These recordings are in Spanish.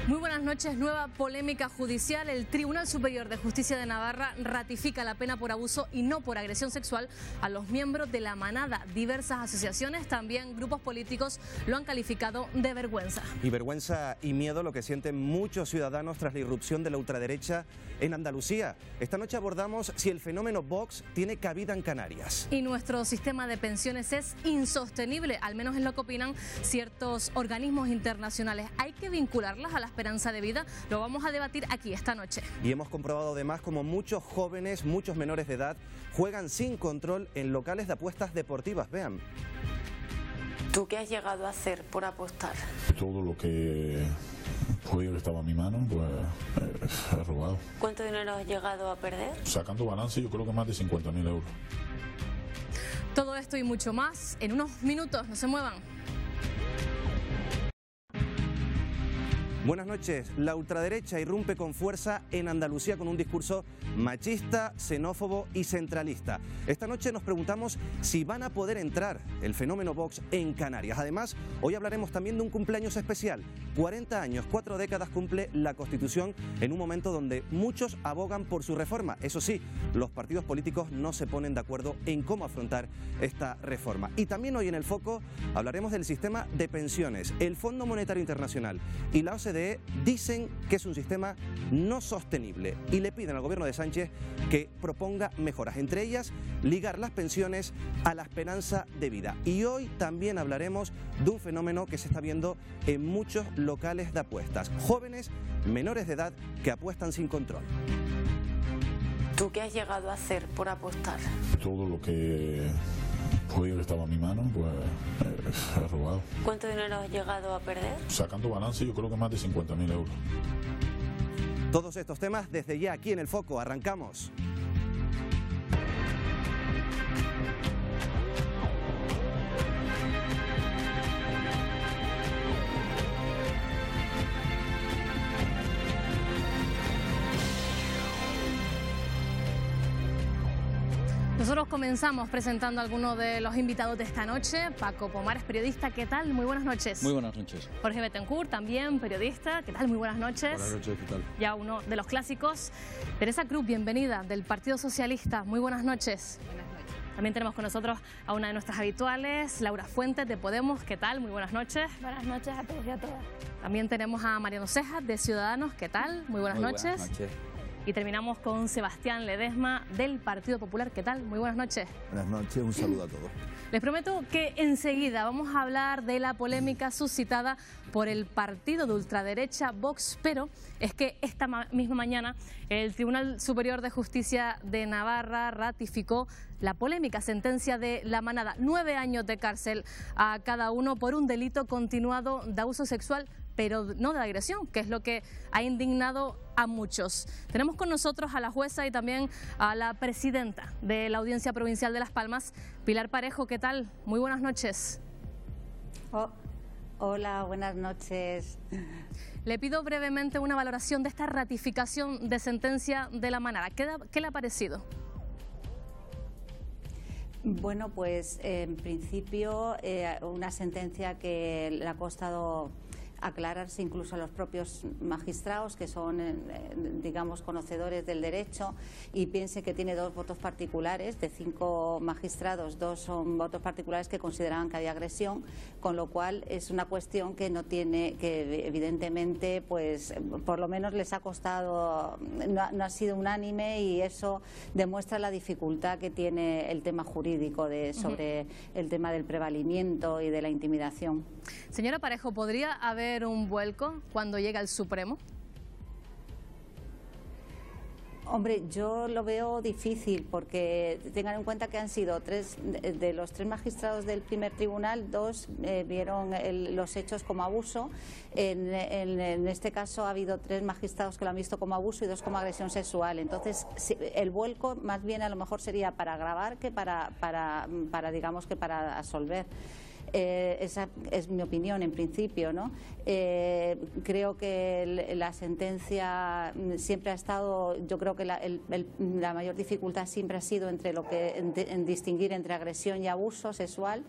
Muy buenas noches. Nueva polémica judicial. El Tribunal Superior de Justicia de Navarra ratifica la pena por abuso y no por agresión sexual a los miembros de la manada. Diversas asociaciones, también grupos políticos, lo han calificado de vergüenza. Y vergüenza y miedo lo que sienten muchos ciudadanos tras la irrupción de la ultraderecha en Andalucía. Esta noche abordamos si el fenómeno Vox tiene cabida en Canarias. Y nuestro sistema de pensiones es insostenible, al menos es lo que opinan ciertos organismos internacionales. ¿Hay que vincularlas a la esperanza de vida? Lo vamos a debatir aquí esta noche. Y hemos comprobado además como muchos jóvenes, muchos menores de edad, juegan sin control en locales de apuestas deportivas. Vean. ¿Tú qué has llegado a hacer por apostar? Todo lo que podía que estaba en mi mano, pues he robado. ¿Cuánto dinero has llegado a perder? Sacando balance, yo creo que más de 50.000 euros. Todo esto y mucho más en unos minutos. No se muevan. Buenas noches. La ultraderecha irrumpe con fuerza en Andalucía con un discurso machista, xenófobo y centralista. Esta noche nos preguntamos si van a poder entrar el fenómeno Vox en Canarias. Además, hoy hablaremos también de un cumpleaños especial. 40 años, 4 décadas cumple la Constitución en un momento donde muchos abogan por su reforma. Eso sí, los partidos políticos no se ponen de acuerdo en cómo afrontar esta reforma. Y también hoy en el foco hablaremos del sistema de pensiones. El Fondo Monetario Internacional y la OCDE dicen que es un sistema no sostenible y le piden al gobierno de Sánchez que proponga mejoras, entre ellas ligar las pensiones a la esperanza de vida. Y hoy también hablaremos de un fenómeno que se está viendo en muchos locales de apuestas. Jóvenes menores de edad que apuestan sin control. ¿Tú qué has llegado a hacer por apostar? Todo lo que podía que estaba en mi mano, pues he robado. ¿Cuánto dinero has llegado a perder? Sacando balance, yo creo que más de 50.000 euros. Todos estos temas desde ya aquí en El Foco. Arrancamos. Nosotros comenzamos presentando a algunos de los invitados de esta noche. Paco Pomares, periodista, ¿qué tal? Muy buenas noches. Muy buenas noches. Jorge Betancourt, también periodista, ¿qué tal? Muy buenas noches. Buenas noches, ¿qué tal? Ya uno de los clásicos. Teresa Cruz, bienvenida, del Partido Socialista. Muy buenas noches. Buenas noches. También tenemos con nosotros a una de nuestras habituales, Laura Fuentes, de Podemos. ¿Qué tal? Muy buenas noches. Buenas noches a todos y a todas. También tenemos a Mariano Cejas, de Ciudadanos. ¿Qué tal? Muy buenas noches. Buenas noches. Y terminamos con Sebastián Ledesma, del Partido Popular. ¿Qué tal? Muy buenas noches. Buenas noches, un saludo a todos. Les prometo que enseguida vamos a hablar de la polémica suscitada por el partido de ultraderecha Vox, pero es que esta misma mañana el Tribunal Superior de Justicia de Navarra ratificó la polémica sentencia de la manada. 9 años de cárcel a cada uno por un delito continuado de abuso sexual, pero no de agresión, que es lo que ha indignado a muchos. Tenemos con nosotros a la jueza y también a la presidenta de la Audiencia Provincial de Las Palmas, Pilar Parejo. ¿Qué tal? Muy buenas noches. Hola, buenas noches. Le pido brevemente una valoración de esta ratificación de sentencia de la manada. ¿Qué le ha parecido? Bueno, pues en principio una sentencia que le ha costado aclararse incluso a los propios magistrados, que son, digamos, conocedores del derecho, y piense que tiene 2 votos particulares. De 5 magistrados, 2 son votos particulares que consideraban que había agresión, con lo cual es una cuestión que no tiene, que evidentemente, pues por lo menos les ha costado, no ha sido unánime, y eso demuestra la dificultad que tiene el tema jurídico sobre el tema del prevalimiento y de la intimidación. Señora Parejo, ¿podría haber un vuelco cuando llega el Supremo? Hombre, yo lo veo difícil, porque tengan en cuenta que han sido 3 de los 3 magistrados del primer tribunal, 2 vieron los hechos como abuso. En este caso ha habido 3 magistrados que lo han visto como abuso y 2 como agresión sexual. Entonces el vuelco más bien a lo mejor sería para agravar que para digamos que para absolver. Esa es mi opinión en principio, ¿no? Creo que la sentencia siempre ha estado, yo creo que la mayor dificultad siempre ha sido en distinguir entre agresión y abuso sexual,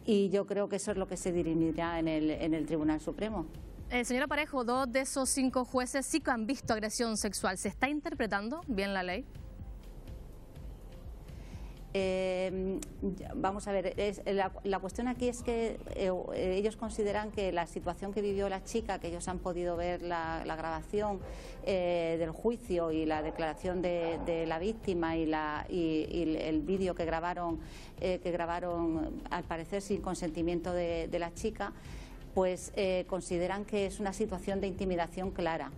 y yo creo que eso es lo que se dirimirá en el Tribunal Supremo. Señora Parejo, 2 de esos 5 jueces sí que han visto agresión sexual. ¿Se está interpretando bien la ley? Vamos a ver, la cuestión aquí es que ellos consideran que la situación que vivió la chica, que ellos han podido ver la grabación del juicio y la declaración de la víctima y el vídeo que grabaron al parecer sin consentimiento de la chica, pues consideran que es una situación de intimidación clara.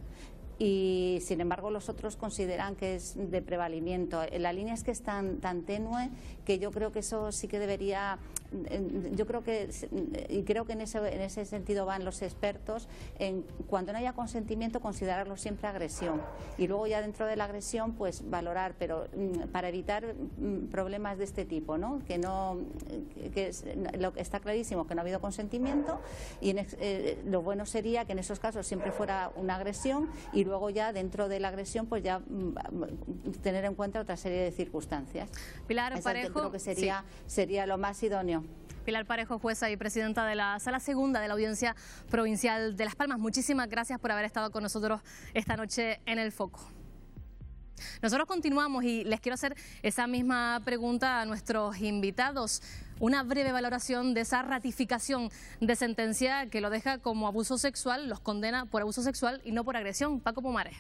Y sin embargo los otros consideran que es de prevalimiento. La línea es que es tan tenue que yo creo que eso sí que debería, creo que en ese sentido van los expertos, en cuando no haya consentimiento considerarlo siempre agresión y luego ya dentro de la agresión pues valorar, pero para evitar problemas de este tipo, ¿no? Lo que está clarísimo que no ha habido consentimiento y lo bueno sería que en esos casos siempre fuera una agresión y luego ya dentro de la agresión pues ya tener en cuenta otra serie de circunstancias. Pilar Parejo, creo que sería lo más idóneo. Pilar Parejo, jueza y presidenta de la Sala Segunda de la Audiencia Provincial de Las Palmas, muchísimas gracias por haber estado con nosotros esta noche en El Foco. Nosotros continuamos y les quiero hacer esa misma pregunta a nuestros invitados. Una breve valoración de esa ratificación de sentencia que lo deja como abuso sexual, los condena por abuso sexual y no por agresión. Paco Pomares.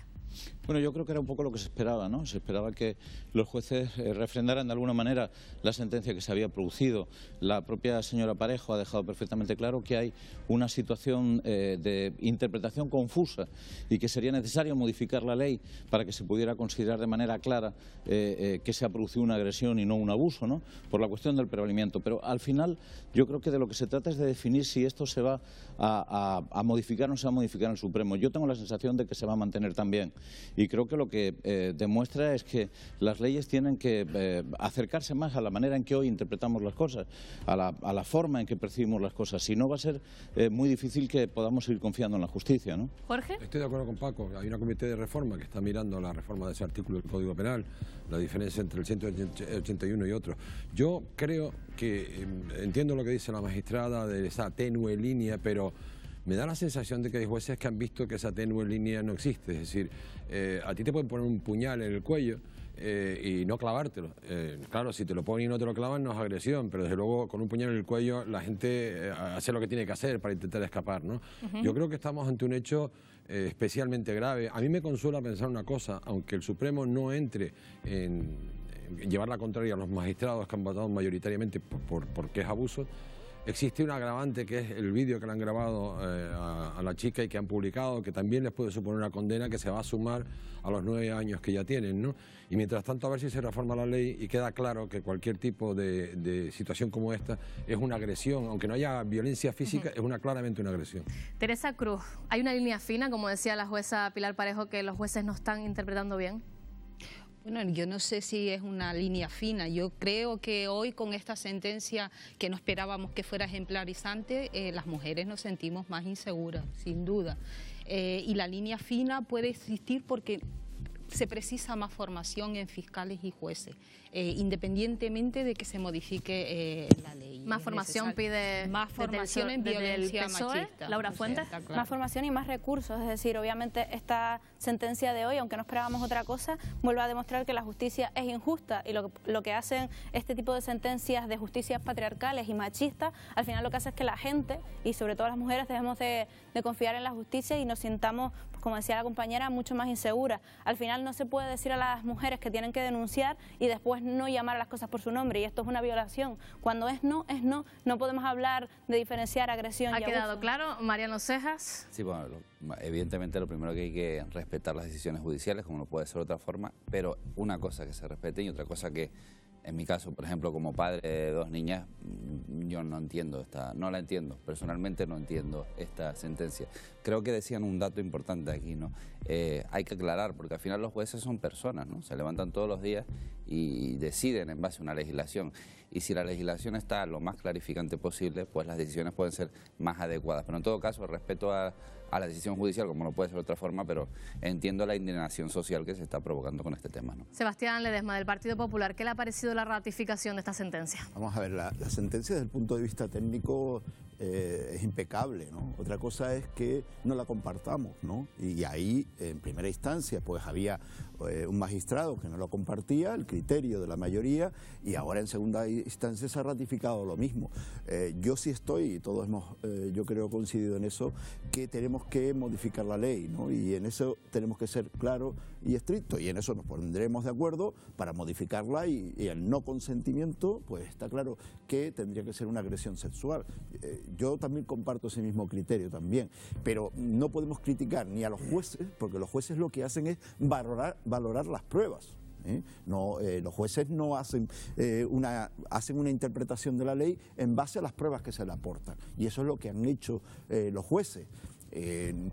Bueno, yo creo que era un poco lo que se esperaba, ¿no? Se esperaba que los jueces refrendaran de alguna manera la sentencia que se había producido. La propia señora Parejo ha dejado perfectamente claro que hay una situación de interpretación confusa y que sería necesario modificar la ley para que se pudiera considerar de manera clara que se ha producido una agresión y no un abuso, ¿no? Por la cuestión del prevalimiento. Pero al final yo creo que de lo que se trata es de definir si esto se va a modificar o no se va a modificar en el Supremo. Yo tengo la sensación de que se va a mantener también. Y creo que lo que demuestra es que las leyes tienen que acercarse más a la manera en que hoy interpretamos las cosas, a la forma en que percibimos las cosas. Si no, va a ser muy difícil que podamos seguir confiando en la justicia, ¿no? Jorge. Estoy de acuerdo con Paco. Hay una comité de reforma que está mirando la reforma de ese artículo del Código Penal, la diferencia entre el 181 y otro. Yo creo que entiendo lo que dice la magistrada de esa tenue línea, pero me da la sensación de que hay jueces que han visto que esa tenue línea no existe. Es decir, a ti te pueden poner un puñal en el cuello y no clavártelo. Claro, si te lo ponen y no te lo clavan no es agresión, pero desde luego con un puñal en el cuello la gente hace lo que tiene que hacer para intentar escapar, ¿no? Yo creo que estamos ante un hecho especialmente grave. A mí me consuela pensar una cosa, aunque el Supremo no entre en llevar la contraria a los magistrados que han votado mayoritariamente porque es abuso, existe un agravante que es el vídeo que le han grabado a la chica y que han publicado, que también les puede suponer una condena que se va a sumar a los 9 años que ya tienen, ¿no? Y mientras tanto a ver si se reforma la ley y queda claro que cualquier tipo de situación como esta es una agresión, aunque no haya violencia física, es claramente una agresión. Teresa Cruz, hay una línea fina, como decía la jueza Pilar Parejo, que los jueces no están interpretando bien. Bueno, yo no sé si es una línea fina. Yo creo que hoy con esta sentencia que no esperábamos que fuera ejemplarizante, las mujeres nos sentimos más inseguras, sin duda. Y la línea fina puede existir porque se precisa más formación en fiscales y jueces, independientemente de que se modifique la ley. Más formación pide más formación en violencia machista. Laura Fuentes. Claro. Más formación y más recursos, es decir, obviamente esta sentencia de hoy, aunque no esperábamos otra cosa, vuelve a demostrar que la justicia es injusta y lo que hacen este tipo de sentencias de justicias patriarcales y machistas, al final lo que hace es que la gente, y sobre todo las mujeres, dejemos de confiar en la justicia y nos sintamos, pues, como decía la compañera, mucho más inseguras. Al final no se puede decir a las mujeres que tienen que denunciar y después no llamar a las cosas por su nombre, y esto es una violación. Cuando es no, no podemos hablar de diferenciar agresión y abuso. ¿Ha quedado claro? Mariano Cejas. Sí, bueno, evidentemente lo primero que hay que respetar las decisiones judiciales, como no puede ser de otra forma, pero una cosa que se respete y otra cosa que, en mi caso, por ejemplo, como padre de 2 niñas, yo no entiendo no la entiendo, personalmente no entiendo esta sentencia. Creo que decían un dato importante aquí, ¿no? Hay que aclarar, porque al final los jueces son personas, ¿no? Se levantan todos los días y deciden en base a una legislación. Y si la legislación está lo más clarificante posible, pues las decisiones pueden ser más adecuadas. Pero en todo caso, respeto a la decisión judicial, como no puede ser de otra forma, pero entiendo la indignación social que se está provocando con este tema, ¿no? Sebastián Ledesma, del Partido Popular, ¿qué le ha parecido la ratificación de esta sentencia? Vamos a ver, la sentencia desde el punto de vista técnico es impecable, ¿no? Otra cosa es que no la compartamos, ¿no? Y ahí, en primera instancia, pues había un magistrado que no lo compartía, el criterio de la mayoría, y ahora en segunda instancia se ha ratificado lo mismo. Yo sí estoy, y todos hemos, yo creo, coincidido en eso, que tenemos que modificar la ley, ¿no? Y en eso tenemos que ser claros y estrictos, y en eso nos pondremos de acuerdo para modificarla, y el no consentimiento, pues está claro que tendría que ser una agresión sexual. Yo también comparto ese mismo criterio también, pero no podemos criticar ni a los jueces, porque los jueces lo que hacen es valorar las pruebas. No, los jueces no hacen una interpretación de la ley en base a las pruebas que se le aportan, y eso es lo que han hecho los jueces.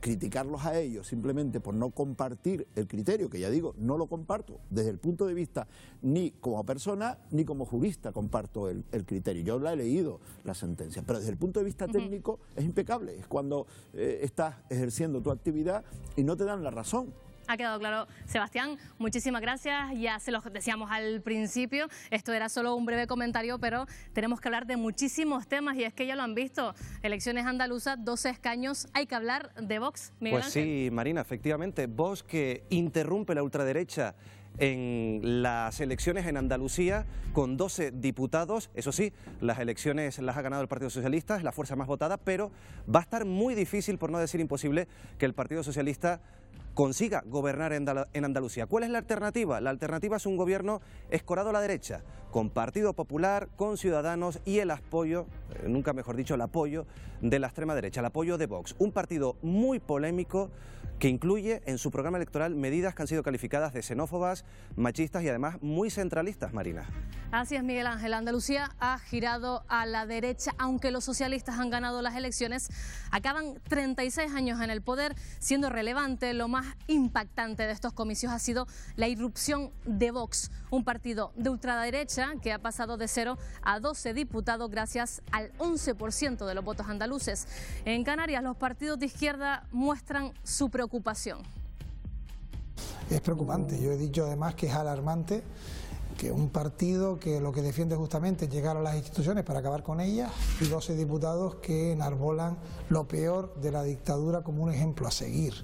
Criticarlos a ellos simplemente por no compartir el criterio, que ya digo, no lo comparto desde el punto de vista ni como persona ni como jurista comparto el criterio. Yo la he leído, la sentencia, pero desde el punto de vista técnico es impecable. Es cuando estás ejerciendo tu actividad y no te dan la razón. Ha quedado claro, Sebastián, muchísimas gracias. Ya se los decíamos al principio, esto era solo un breve comentario, pero tenemos que hablar de muchísimos temas, y es que ya lo han visto, elecciones andaluzas, 12 escaños, hay que hablar de Vox. Miguel Pues Ángel. sí, Marina, efectivamente, Vox, que interrumpe la ultraderecha en las elecciones en Andalucía con 12 diputados. Eso sí, las elecciones las ha ganado el Partido Socialista, es la fuerza más votada, pero va a estar muy difícil, por no decir imposible, que el Partido Socialista consiga gobernar en Andalucía. ¿Cuál es la alternativa? La alternativa es un gobierno escorado a la derecha, con Partido Popular, con Ciudadanos y el apoyo, nunca mejor dicho, el apoyo de la extrema derecha, el apoyo de Vox. Un partido muy polémico que incluye en su programa electoral medidas que han sido calificadas de xenófobas, machistas y además muy centralistas, Marina. Así es, Miguel Ángel. Andalucía ha girado a la derecha, aunque los socialistas han ganado las elecciones. Acaban 36 años en el poder, siendo relevante. Lo más impactante de estos comicios ha sido la irrupción de Vox, un partido de ultraderecha que ha pasado de 0 a 12 diputados gracias al 11% de los votos andaluces. En Canarias, los partidos de izquierda muestran su preocupación. Es preocupante. Yo he dicho además que es alarmante que un partido que lo que defiende justamente es llegar a las instituciones para acabar con ellas, y 12 diputados que enarbolan lo peor de la dictadura como un ejemplo a seguir.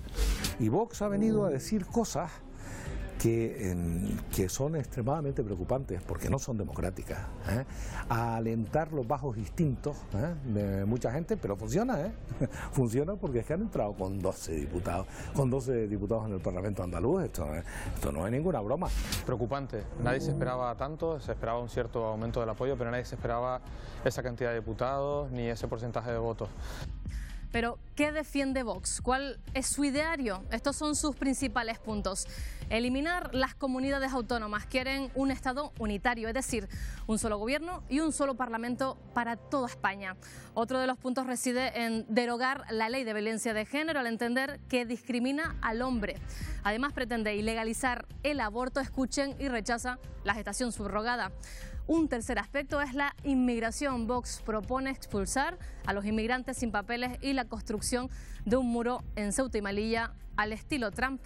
Y Vox ha venido a decir cosas que son extremadamente preocupantes, porque no son democráticas, a alentar los bajos instintos de mucha gente, pero funciona, funciona, porque es que han entrado con 12 diputados en el Parlamento andaluz. Esto no es ninguna broma. Preocupante, nadie se esperaba tanto, se esperaba un cierto aumento del apoyo, pero nadie se esperaba esa cantidad de diputados ni ese porcentaje de votos. Pero, ¿qué defiende Vox? ¿Cuál es su ideario? Estos son sus principales puntos. Eliminar las comunidades autónomas. Quieren un Estado unitario, es decir, un solo gobierno y un solo parlamento para toda España. Otro de los puntos reside en derogar la ley de violencia de género, al entender que discrimina al hombre. Además, pretende ilegalizar el aborto, escuchen, y rechaza la gestación subrogada. Un tercer aspecto es la inmigración. Vox propone expulsar a los inmigrantes sin papeles y la construcción de un muro en Ceuta y Melilla al estilo Trump.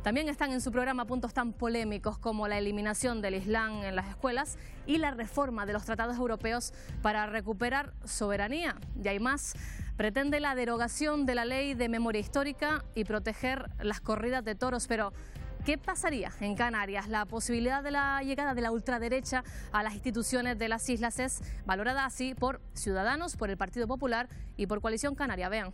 También están en su programa puntos tan polémicos como la eliminación del Islam en las escuelas y la reforma de los tratados europeos para recuperar soberanía. Y hay más. Pretende la derogación de la ley de memoria histórica y proteger las corridas de toros, pero ¿qué pasaría en Canarias? La posibilidad de la llegada de la ultraderecha a las instituciones de las islas es valorada así por Ciudadanos, por el Partido Popular y por Coalición Canaria. Vean.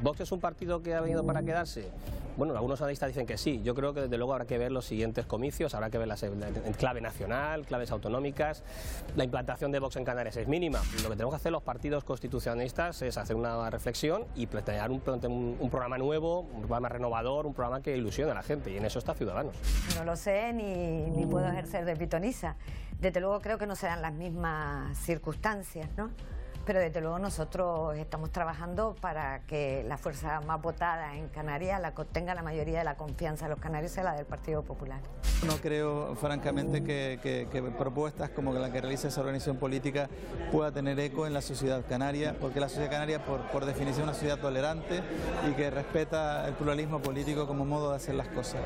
¿Vox es un partido que ha venido para quedarse? Bueno, algunos analistas dicen que sí. Yo creo que desde luego habrá que ver los siguientes comicios, habrá que verlas en clave nacional, claves autonómicas. La implantación de Vox en Canarias es mínima. Lo que tenemos que hacer los partidos constitucionalistas es hacer una reflexión y plantear un programa nuevo, un programa renovador, un programa que ilusione a la gente, y en eso está Ciudadanos. No lo sé ni puedo ejercer de pitonisa. Desde luego creo que no serán las mismas circunstancias, ¿no? Pero desde luego nosotros estamos trabajando para que la fuerza más votada en Canarias tenga la mayoría de la confianza de los canarios, sea la del Partido Popular. No creo, francamente, que propuestas como la que realiza esa organización política pueda tener eco en la sociedad canaria, porque la sociedad canaria, por definición, es una sociedad tolerante y que respeta el pluralismo político como modo de hacer las cosas.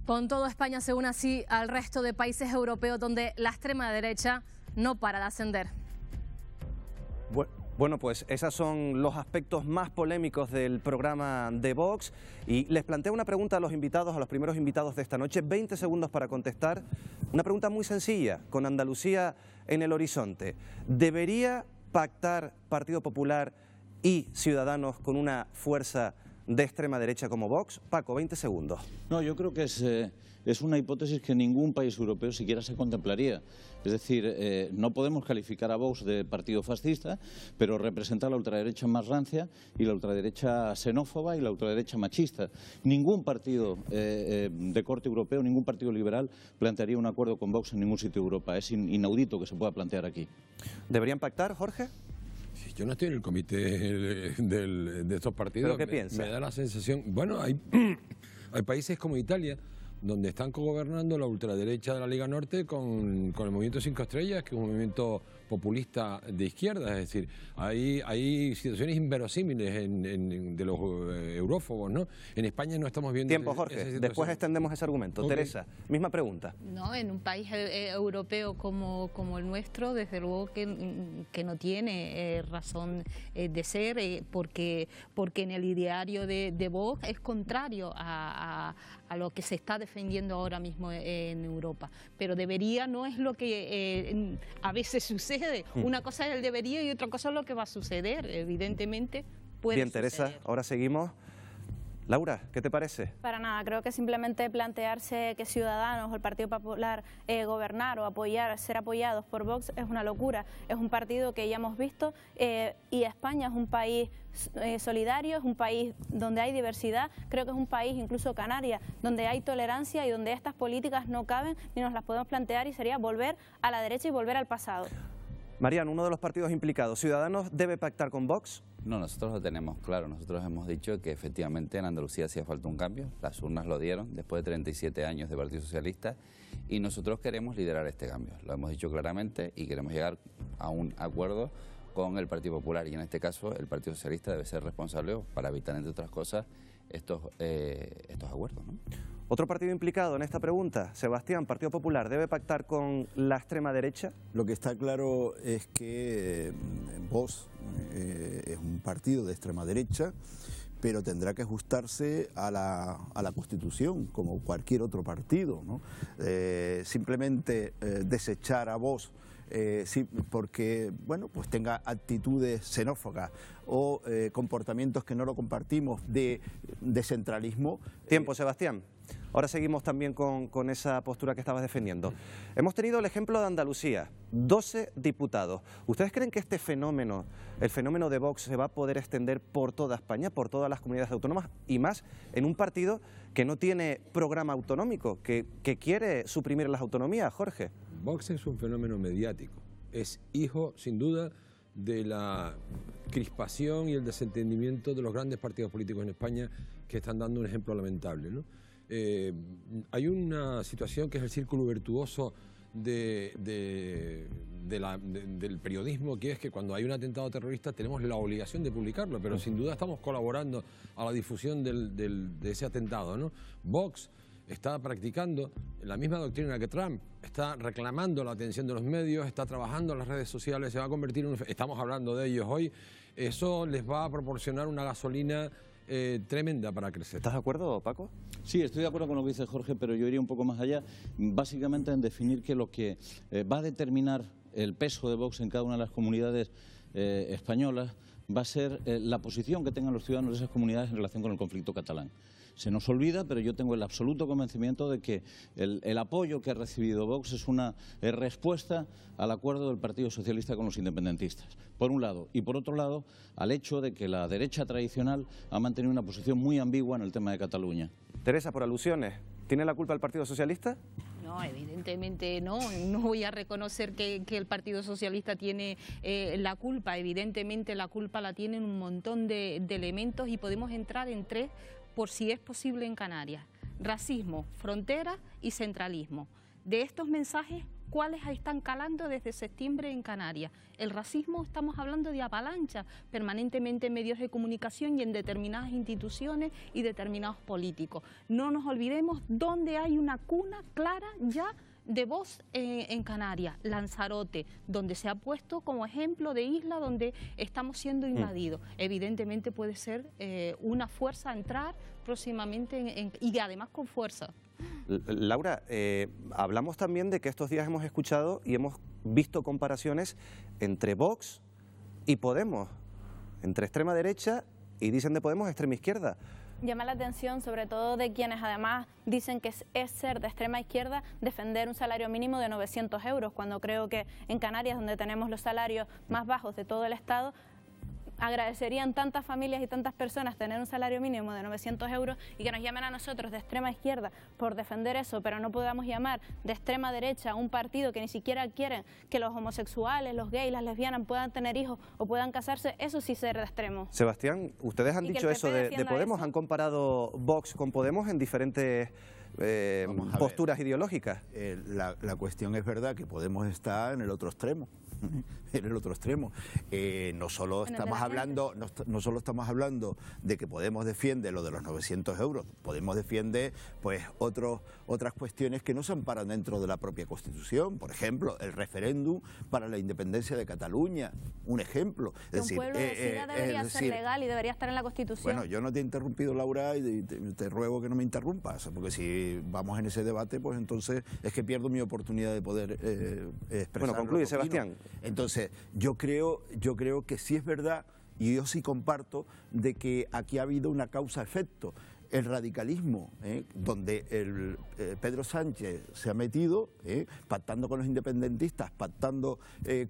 Con todo, España se une así al resto de países europeos donde la extrema derecha no para de ascender. Bueno, pues esos son los aspectos más polémicos del programa de Vox y les planteo una pregunta a los invitados, a los primeros invitados de esta noche, 20 segundos para contestar. Una pregunta muy sencilla, con Andalucía en el horizonte. ¿Debería pactar Partido Popular y Ciudadanos con una fuerza de extrema derecha como Vox? Paco, 20 segundos. No, yo creo que es una hipótesis que ningún país europeo siquiera se contemplaría. Es decir, no podemos calificar a Vox de partido fascista, pero representa la ultraderecha más rancia y la ultraderecha xenófoba y la ultraderecha machista. Ningún partido de corte europeo, ningún partido liberal plantearía un acuerdo con Vox en ningún sitio de Europa. Es inaudito que se pueda plantear aquí. ¿Deberían pactar, Jorge? Yo no estoy en el comité de estos partidos. ¿Pero qué piensa? Me da la sensación... Bueno, hay países como Italia donde están cogobernando la ultraderecha de la Liga Norte con el Movimiento 5 Estrellas, que es un movimiento populista de izquierda. Es decir, hay situaciones inverosímiles de los eurófobos, ¿no? En España no estamos viendo... Tiempo, Jorge. Después extendemos ese argumento. Okay. Teresa, misma pregunta. No, en un país europeo como el nuestro, desde luego que no tiene razón de ser, porque en el ideario de Vox es contrario a lo que se está defendiendo ahora mismo en Europa. Pero debería no es lo que a veces sucede. Una cosa es el debería y otra cosa es lo que va a suceder. Evidentemente puede Bien, suceder. Teresa, ahora seguimos. Laura, ¿qué te parece? Para nada, creo que simplemente plantearse que Ciudadanos o el Partido Popular gobernar o apoyar, ser apoyados por Vox es una locura. Es un partido que ya hemos visto y España es un país solidario, es un país donde hay diversidad, creo que es un país, incluso Canarias, donde hay tolerancia y donde estas políticas no caben ni nos las podemos plantear y sería volver a la derecha y volver al pasado. Mariano, uno de los partidos implicados, ¿Ciudadanos debe pactar con Vox? No, nosotros lo tenemos claro. Nosotros hemos dicho que efectivamente en Andalucía hacía falta un cambio. Las urnas lo dieron después de 37 años de Partido Socialista y nosotros queremos liderar este cambio. Lo hemos dicho claramente y queremos llegar a un acuerdo con el Partido Popular y en este caso el Partido Socialista debe ser responsable para evitar, entre otras cosas, estos acuerdos, ¿no? Otro partido implicado en esta pregunta, Sebastián, Partido Popular, ¿debe pactar con la extrema derecha? Lo que está claro es que Vox es un partido de extrema derecha, pero tendrá que ajustarse a la Constitución, como cualquier otro partido, ¿no? Simplemente desechar a Vox sí, porque bueno, pues tenga actitudes xenófobas o comportamientos que no lo compartimos de centralismo. Tiempo, Sebastián. Ahora seguimos también con esa postura que estabas defendiendo. Hemos tenido el ejemplo de Andalucía, 12 diputados. ¿Ustedes creen que este fenómeno, el fenómeno de Vox, se va a poder extender por toda España, por todas las comunidades autónomas y más en un partido que no tiene programa autonómico, que quiere suprimir las autonomías, Jorge? Vox es un fenómeno mediático, es hijo, sin duda, de la crispación y el desentendimiento de los grandes partidos políticos en España que están dando un ejemplo lamentable, ¿no? Hay una situación que es el círculo virtuoso del periodismo, que es que cuando hay un atentado terrorista tenemos la obligación de publicarlo, pero sin duda estamos colaborando a la difusión de ese atentado, ¿no? Vox está practicando la misma doctrina que Trump, está reclamando la atención de los medios, está trabajando en las redes sociales, se va a convertir en estamos hablando de ellos hoy, eso les va a proporcionar una gasolina tremenda para crecer. ¿Estás de acuerdo, Paco? Sí, estoy de acuerdo con lo que dice Jorge, pero yo iría un poco más allá, básicamente en definir que lo que va a determinar el peso de Vox en cada una de las comunidades españolas va a ser la posición que tengan los ciudadanos de esas comunidades en relación con el conflicto catalán. Se nos olvida, pero yo tengo el absoluto convencimiento de que el apoyo que ha recibido Vox es una respuesta al acuerdo del Partido Socialista con los independentistas, por un lado, y por otro lado, al hecho de que la derecha tradicional ha mantenido una posición muy ambigua en el tema de Cataluña. Teresa, por alusiones, ¿tiene la culpa el Partido Socialista? No, evidentemente no voy a reconocer que el Partido Socialista tiene la culpa, evidentemente la culpa la tienen un montón de elementos y podemos entrar en tres por si es posible en Canarias: racismo, frontera y centralismo. De estos mensajes, ¿cuáles están calando desde septiembre en Canarias? El racismo, estamos hablando de avalancha permanentemente en medios de comunicación y en determinadas instituciones y determinados políticos. No nos olvidemos dónde hay una cuna clara ya de Vox en Canarias, Lanzarote, donde se ha puesto como ejemplo de isla donde estamos siendo invadidos. Evidentemente puede ser una fuerza a entrar próximamente y además con fuerza. Laura, hablamos también de que estos días hemos escuchado y hemos visto comparaciones entre Vox y Podemos, entre extrema derecha y dicen de Podemos extrema izquierda. Llama la atención, sobre todo de quienes además dicen que es ser de extrema izquierda defender un salario mínimo de 900 euros, cuando creo que en Canarias, donde tenemos los salarios más bajos de todo el Estado, agradecerían tantas familias y tantas personas tener un salario mínimo de 900 euros y que nos llamen a nosotros de extrema izquierda por defender eso, pero no podamos llamar de extrema derecha a un partido que ni siquiera quieren que los homosexuales, los gays, las lesbianas puedan tener hijos o puedan casarse. Eso sí ser de extremo. Sebastián, ustedes han dicho eso de Podemos, han comparado Vox con Podemos en diferentes posturas ideológicas. La cuestión es verdad que Podemos está en el otro extremo. En el otro extremo. No solo estamos hablando de que Podemos defiende lo de los 900 euros, Podemos defiende pues otras cuestiones que no se amparan dentro de la propia Constitución. Por ejemplo, el referéndum para la independencia de Cataluña, un ejemplo. Que un pueblo decida debería ser legal y debería estar en la Constitución. Bueno, yo no te he interrumpido, Laura, y te ruego que no me interrumpas, porque si vamos en ese debate, pues entonces es que pierdo mi oportunidad de poder expresar. Bueno, concluye, Sebastián. Entonces, yo creo que sí es verdad, y yo sí comparto, de que aquí ha habido una causa-efecto. El radicalismo, donde Pedro Sánchez se ha metido, pactando con los independentistas, pactando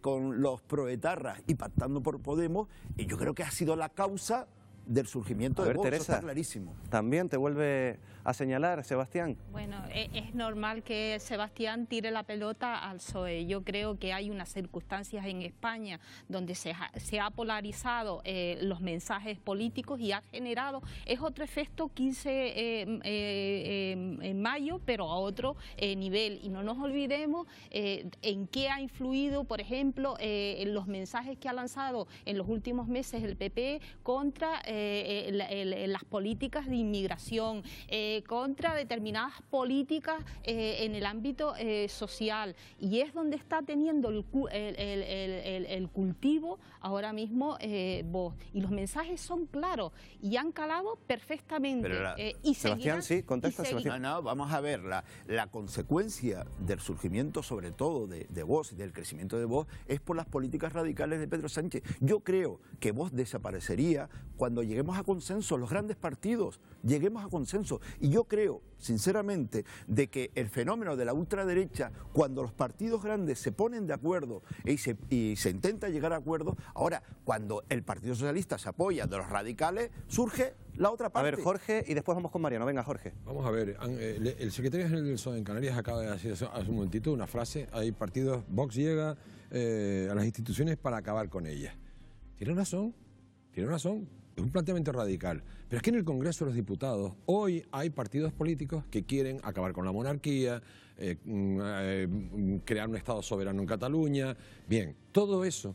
con los proetarras y pactando por Podemos, y yo creo que ha sido la causa del surgimiento de Vox. Teresa, eso está clarísimo. También te vuelve a señalar, Sebastián. Bueno, es normal que Sebastián tire la pelota al PSOE. Yo creo que hay unas circunstancias en España donde se ha polarizado los mensajes políticos y ha generado, es otro efecto 15 en mayo, pero a otro nivel. Y no nos olvidemos en qué ha influido, por ejemplo, en los mensajes que ha lanzado en los últimos meses el PP contra las políticas de inmigración, contra determinadas políticas en el ámbito social, y es donde está teniendo el cultivo ahora mismo Vox, y los mensajes son claros y han calado perfectamente. Y Sebastián, sí, contesta, Sebastián. No, vamos a ver, la consecuencia del surgimiento, sobre todo de Vox y del crecimiento de Vox, es por las políticas radicales de Pedro Sánchez. Yo creo que Vox desaparecería cuando lleguemos a consenso, los grandes partidos, lleguemos a consenso. Y yo creo, sinceramente, de que el fenómeno de la ultraderecha, cuando los partidos grandes se ponen de acuerdo y se intenta llegar a acuerdos, ahora, cuando el Partido Socialista se apoya de los radicales, surge la otra parte. A ver, Jorge, y después vamos con Mariano. Venga, Jorge. Vamos a ver, el secretario general del PSOE en Canarias acaba de decir hace un momentito una frase: hay partidos, Vox llega a las instituciones para acabar con ellas. Tiene razón, es un planteamiento radical. Pero es que en el Congreso de los Diputados hoy hay partidos políticos que quieren acabar con la monarquía, crear un Estado soberano en Cataluña. Bien, todo eso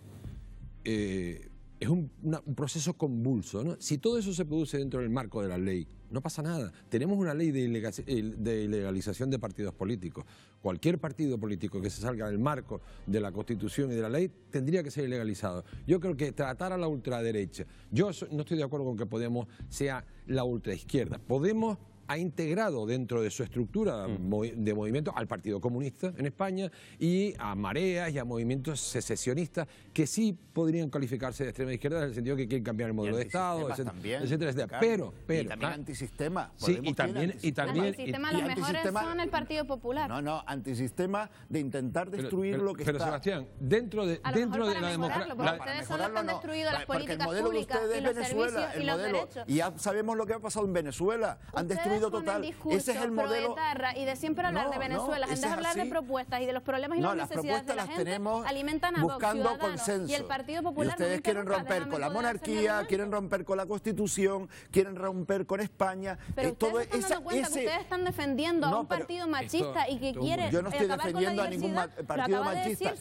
es un proceso convulso, ¿no? Si todo eso se produce dentro del marco de la ley, no pasa nada. Tenemos una ley de ilegalización de partidos políticos. Cualquier partido político que se salga del marco de la Constitución y de la ley tendría que ser ilegalizado. Yo creo que tratar a la ultraderecha, yo no estoy de acuerdo con que Podemos sea la ultraizquierda. Podemos ha integrado dentro de su estructura de movimiento al Partido Comunista en España y a mareas y a movimientos secesionistas que sí podrían calificarse de extrema izquierda en el sentido que quieren cambiar el modelo de Estado, etcétera, etcétera. Pero y también antisistema. Sí, y también antisistema, los mejores son el Partido Popular. No, antisistema de intentar destruir lo que pero está. Sebastián, dentro de la democracia, ustedes son los que han destruido las políticas públicas y los servicios y los derechos. Y ya sabemos lo que ha pasado en Venezuela. Han destruido total. Ese es el modelo. Y de siempre hablar de Venezuela, en vez de hablar de propuestas y de los problemas y las necesidades de la gente, alimentan a Vox, buscando consenso. Y el Partido Popular. Y ustedes quieren romper con la monarquía, quieren romper con la Constitución, quieren romper con España. Pero ustedes se están dando cuenta que ustedes están defendiendo a un partido machista y que quiere. Yo no estoy defendiendo a ningún partido machista.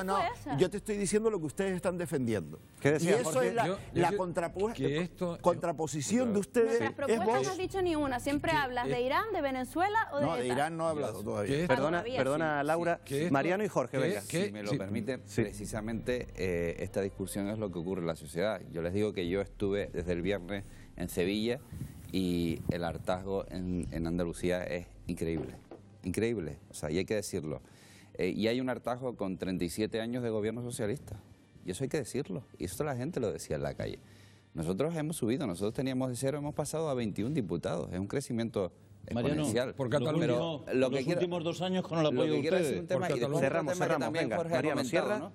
No. Yo te estoy diciendo lo que ustedes están defendiendo. ¿Qué decía, y eso es la contraposición de ustedes. Nuestras propuestas no has dicho ni ni una. Siempre hablas de Irán, de Venezuela o de No, de ETA. Irán no he hablado todavía. Perdona Laura, Mariano y Jorge, venga. Si me lo permite, precisamente esta discusión es lo que ocurre en la sociedad. Yo les digo que yo estuve desde el viernes en Sevilla y el hartazgo en Andalucía es increíble, increíble, o sea, y hay que decirlo. Y hay un hartazgo con 37 años de gobierno socialista, y eso hay que decirlo, y eso la gente lo decía en la calle. Nosotros hemos subido, nosotros teníamos de 0, hemos pasado a 21 diputados, es un crecimiento exponencial. Por Cataluña. Los últimos 2 años con el apoyo de ustedes. Cerramos, venga, Mariano, cierra. ¿no?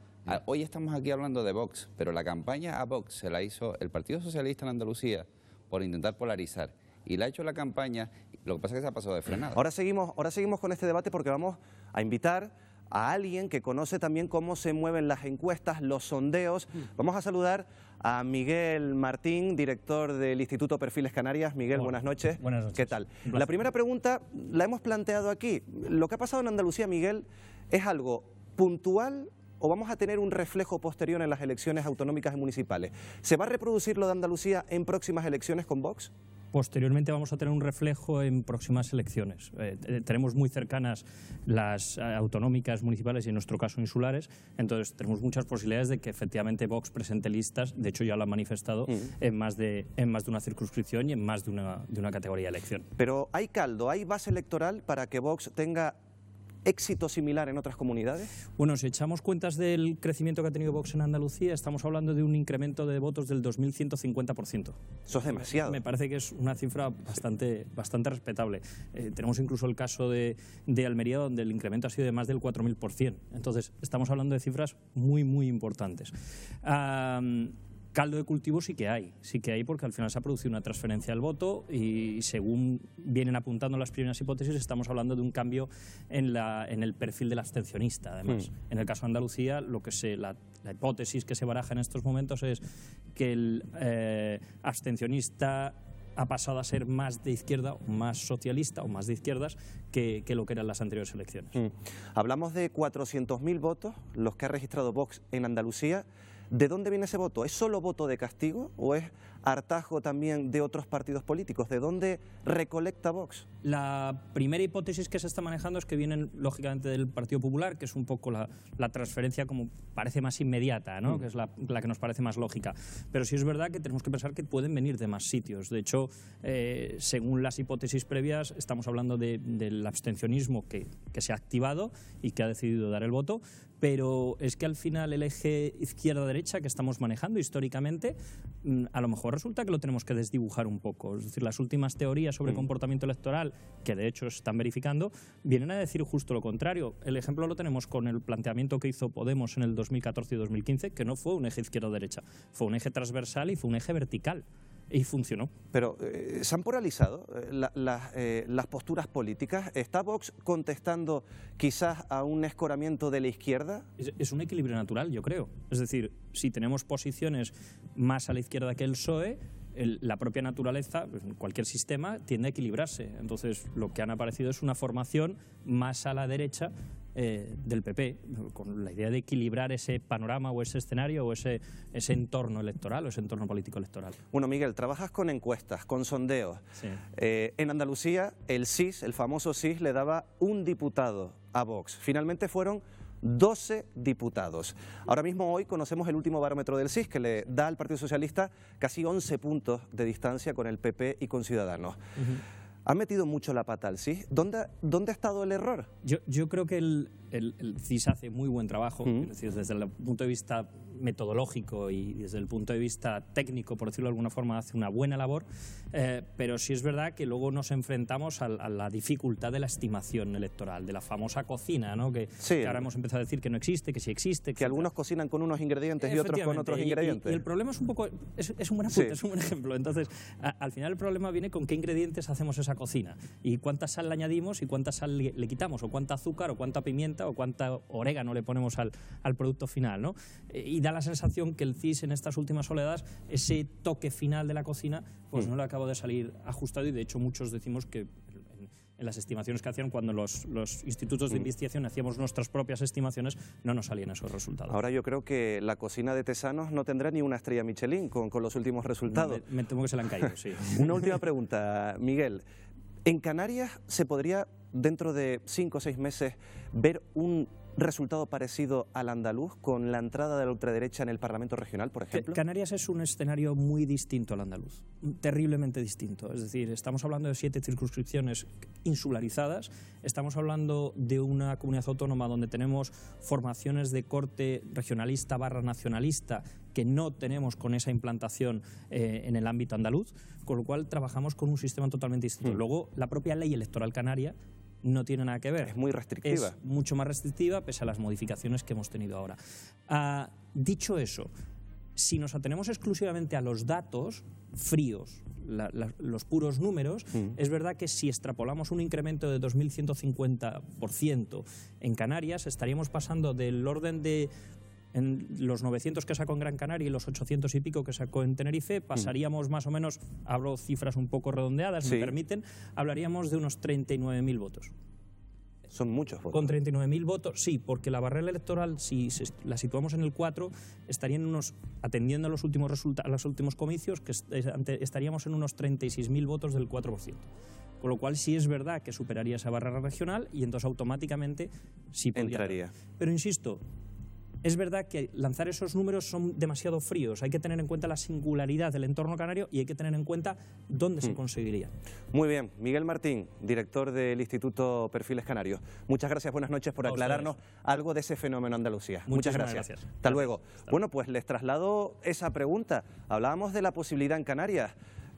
Hoy estamos aquí hablando de Vox, pero la campaña a Vox se la hizo el Partido Socialista en Andalucía por intentar polarizar. Y la ha hecho la campaña, lo que pasa es que se ha pasado de frenada. Ahora seguimos con este debate porque vamos a invitar a alguien que conoce también cómo se mueven las encuestas, los sondeos. Vamos a saludar a Miguel Martín, director del Instituto Perfiles Canarias. Miguel, buenas noches. Buenas noches. ¿Qué tal? La primera pregunta la hemos planteado aquí. ¿Lo que ha pasado en Andalucía, Miguel, es algo puntual o vamos a tener un reflejo posterior en las elecciones autonómicas y municipales? ¿Se va a reproducir lo de Andalucía en próximas elecciones con Vox? Posteriormente vamos a tener un reflejo en próximas elecciones. Tenemos muy cercanas las autonómicas, municipales y en nuestro caso insulares, entonces tenemos muchas posibilidades de que efectivamente Vox presente listas, de hecho ya lo ha manifestado, en más de una circunscripción y en más de una categoría de elección. Pero ¿hay caldo, hay base electoral para que Vox tenga éxito similar en otras comunidades? Bueno, si echamos cuentas del crecimiento que ha tenido Vox en Andalucía, estamos hablando de un incremento de votos del 2.150%. Eso es demasiado. Me parece que es una cifra bastante respetable. Tenemos incluso el caso de Almería, donde el incremento ha sido de más del 4.000%. Entonces, estamos hablando de cifras muy, muy importantes. Caldo de cultivo sí que hay porque al final se ha producido una transferencia del voto y según vienen apuntando las primeras hipótesis estamos hablando de un cambio en el perfil del abstencionista. Además, en el caso de Andalucía, la hipótesis que se baraja en estos momentos es que el abstencionista ha pasado a ser más de izquierda, o más socialista o más de izquierdas que lo que eran las anteriores elecciones. Hablamos de 400.000 votos, los que ha registrado Vox en Andalucía. ¿De dónde viene ese voto? ¿Es solo voto de castigo o es hartazgo también de otros partidos políticos? ¿De dónde recolecta Vox? La primera hipótesis que se está manejando es que vienen, lógicamente, del Partido Popular, que es un poco la transferencia como parece más inmediata, ¿no? Que es la que nos parece más lógica. Pero sí es verdad que tenemos que pensar que pueden venir de más sitios. De hecho, según las hipótesis previas, estamos hablando del abstencionismo que se ha activado y que ha decidido dar el voto, pero es que al final el eje izquierda-derecha que estamos manejando históricamente, a lo mejor resulta que lo tenemos que desdibujar un poco. Es decir, las últimas teorías sobre comportamiento electoral, que de hecho se están verificando, vienen a decir justo lo contrario. El ejemplo lo tenemos con el planteamiento que hizo Podemos en el 2014 y 2015, que no fue un eje izquierda-derecha, fue un eje transversal y fue un eje vertical. Y funcionó. Pero ¿se han polarizado las posturas políticas? ¿Está Vox contestando quizás a un escoramiento de la izquierda? Es un equilibrio natural, yo creo. Es decir, si tenemos posiciones más a la izquierda que el PSOE, la propia naturaleza, cualquier sistema, tiende a equilibrarse. Entonces, lo que han aparecido es una formación más a la derecha del PP, con la idea de equilibrar ese panorama o ese escenario o ese entorno electoral o ese entorno político electoral. Bueno, Miguel, trabajas con encuestas, con sondeos. Sí. En Andalucía, el CIS, el famoso CIS, le daba un diputado a Vox. Finalmente fueron 12 diputados. Ahora mismo, hoy, conocemos el último barómetro del CIS, que le da al Partido Socialista casi 11 puntos de distancia con el PP y con Ciudadanos. ¿Ha metido mucho la pata al CIS? ¿Dónde ha estado el error? Yo creo que el CIS hace muy buen trabajo, es decir, desde el punto de vista metodológico y desde el punto de vista técnico, por decirlo de alguna forma, hace una buena labor, pero sí es verdad que luego nos enfrentamos a la dificultad de la estimación electoral, de la famosa cocina, ¿no? Que ahora hemos empezado a decir que no existe, que sí existe. Que algunos cocinan con unos ingredientes y otros con otros ingredientes. Y el problema es un poco, es un buen apunte, es un buen ejemplo. Entonces, al final el problema viene con qué ingredientes hacemos esa cocina y cuánta sal le añadimos y cuánta sal le quitamos, o cuánta azúcar, o cuánta pimienta, o cuánta orégano le ponemos al producto final, ¿no? Y da la sensación que el CIS en estas últimas oleadas, ese toque final de la cocina, pues no le acaba de salir ajustado, y de hecho muchos decimos que en las estimaciones que hacían cuando los institutos de investigación hacíamos nuestras propias estimaciones, no nos salían esos resultados. Ahora yo creo que la cocina de Tesanos no tendrá ni una estrella Michelin con los últimos resultados. Me temo que se le han caído, sí. Una última pregunta, Miguel. ¿En Canarias se podría, dentro de 5 o 6 meses, ver un resultado parecido al andaluz con la entrada de la ultraderecha en el Parlamento regional, por ejemplo? Canarias es un escenario muy distinto al andaluz, terriblemente distinto. Es decir, estamos hablando de 7 circunscripciones insularizadas, estamos hablando de una comunidad autónoma donde tenemos formaciones de corte regionalista / nacionalista que no tenemos con esa implantación en el ámbito andaluz, con lo cual trabajamos con un sistema totalmente distinto. Luego, la propia ley electoral canaria no tiene nada que ver. Es muy restrictiva. Es mucho más restrictiva pese a las modificaciones que hemos tenido ahora. Dicho eso, si nos atenemos exclusivamente a los datos fríos, los puros números, es verdad que si extrapolamos un incremento de 2.150% en Canarias, estaríamos pasando del orden de en los 900 que sacó en Gran Canaria y los 800 y pico que sacó en Tenerife, pasaríamos más o menos, hablo cifras un poco redondeadas, me permiten, hablaríamos de unos 39.000 votos. Son muchos votos. Con 39.000 votos, sí, porque la barrera electoral, si la situamos en el 4, estarían unos, atendiendo a los últimos comicios, que estaríamos en unos 36.000 votos del 4%. Con lo cual sí es verdad que superaría esa barrera regional y entonces automáticamente sí podría entraría. Pero insisto, es verdad que lanzar esos números son demasiado fríos. Hay que tener en cuenta la singularidad del entorno canario y hay que tener en cuenta dónde se conseguiría. Muy bien. Miguel Martín, director del Instituto Perfiles Canarios. Muchas gracias, buenas noches por aclararnos algo de ese fenómeno Andalucía. Muchas gracias. Hasta luego. Bueno, pues les traslado esa pregunta. Hablábamos de la posibilidad en Canarias.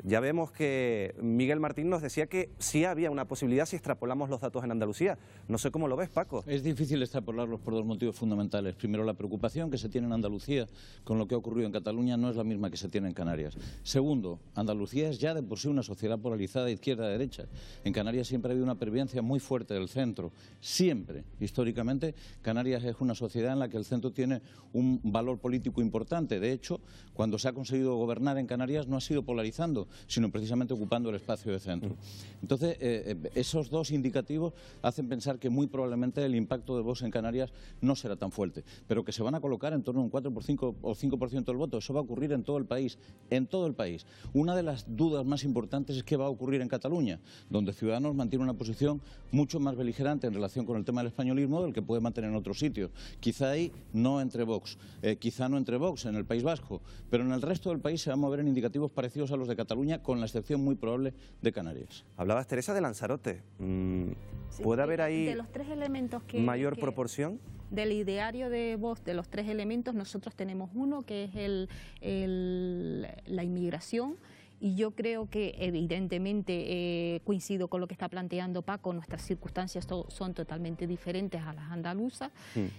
Ya vemos que Miguel Martín nos decía que sí había una posibilidad si extrapolamos los datos en Andalucía. No sé cómo lo ves, Paco. Es difícil extrapolarlos por 2 motivos fundamentales. Primero, la preocupación que se tiene en Andalucía con lo que ha ocurrido en Cataluña no es la misma que se tiene en Canarias. Segundo, Andalucía es ya de por sí una sociedad polarizada izquierda-derecha. En Canarias siempre ha habido una pervivencia muy fuerte del centro. Siempre, históricamente, Canarias es una sociedad en la que el centro tiene un valor político importante. De hecho, cuando se ha conseguido gobernar en Canarias no ha sido polarizando, sino precisamente ocupando el espacio de centro. Entonces, esos dos indicativos hacen pensar que muy probablemente el impacto de Vox en Canarias no será tan fuerte, pero que se van a colocar en torno a un 4 o 5% del voto. Eso va a ocurrir en todo el país, en todo el país. Una de las dudas más importantes es qué va a ocurrir en Cataluña, donde Ciudadanos mantiene una posición mucho más beligerante en relación con el tema del españolismo del que puede mantener en otros sitios. Quizá ahí no entre Vox, quizá no entre Vox en el País Vasco, pero en el resto del país se va a mover en indicativos parecidos a los de Cataluña, con la excepción muy probable de Canarias. Hablabas, Teresa, de Lanzarote. ¿Puede haber ahí de los 3 elementos mayor proporción? Del ideario de Vox, de los 3 elementos, nosotros tenemos uno que es la inmigración. Y yo creo que evidentemente coincido con lo que está planteando Paco, nuestras circunstancias son totalmente diferentes a las andaluzas,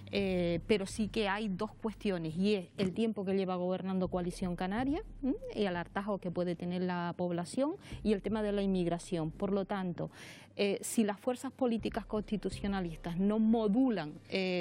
pero sí que hay 2 cuestiones, y es el tiempo que lleva gobernando Coalición Canaria y el hartazgo que puede tener la población, y el tema de la inmigración. Por lo tanto, si las fuerzas políticas constitucionalistas no modulan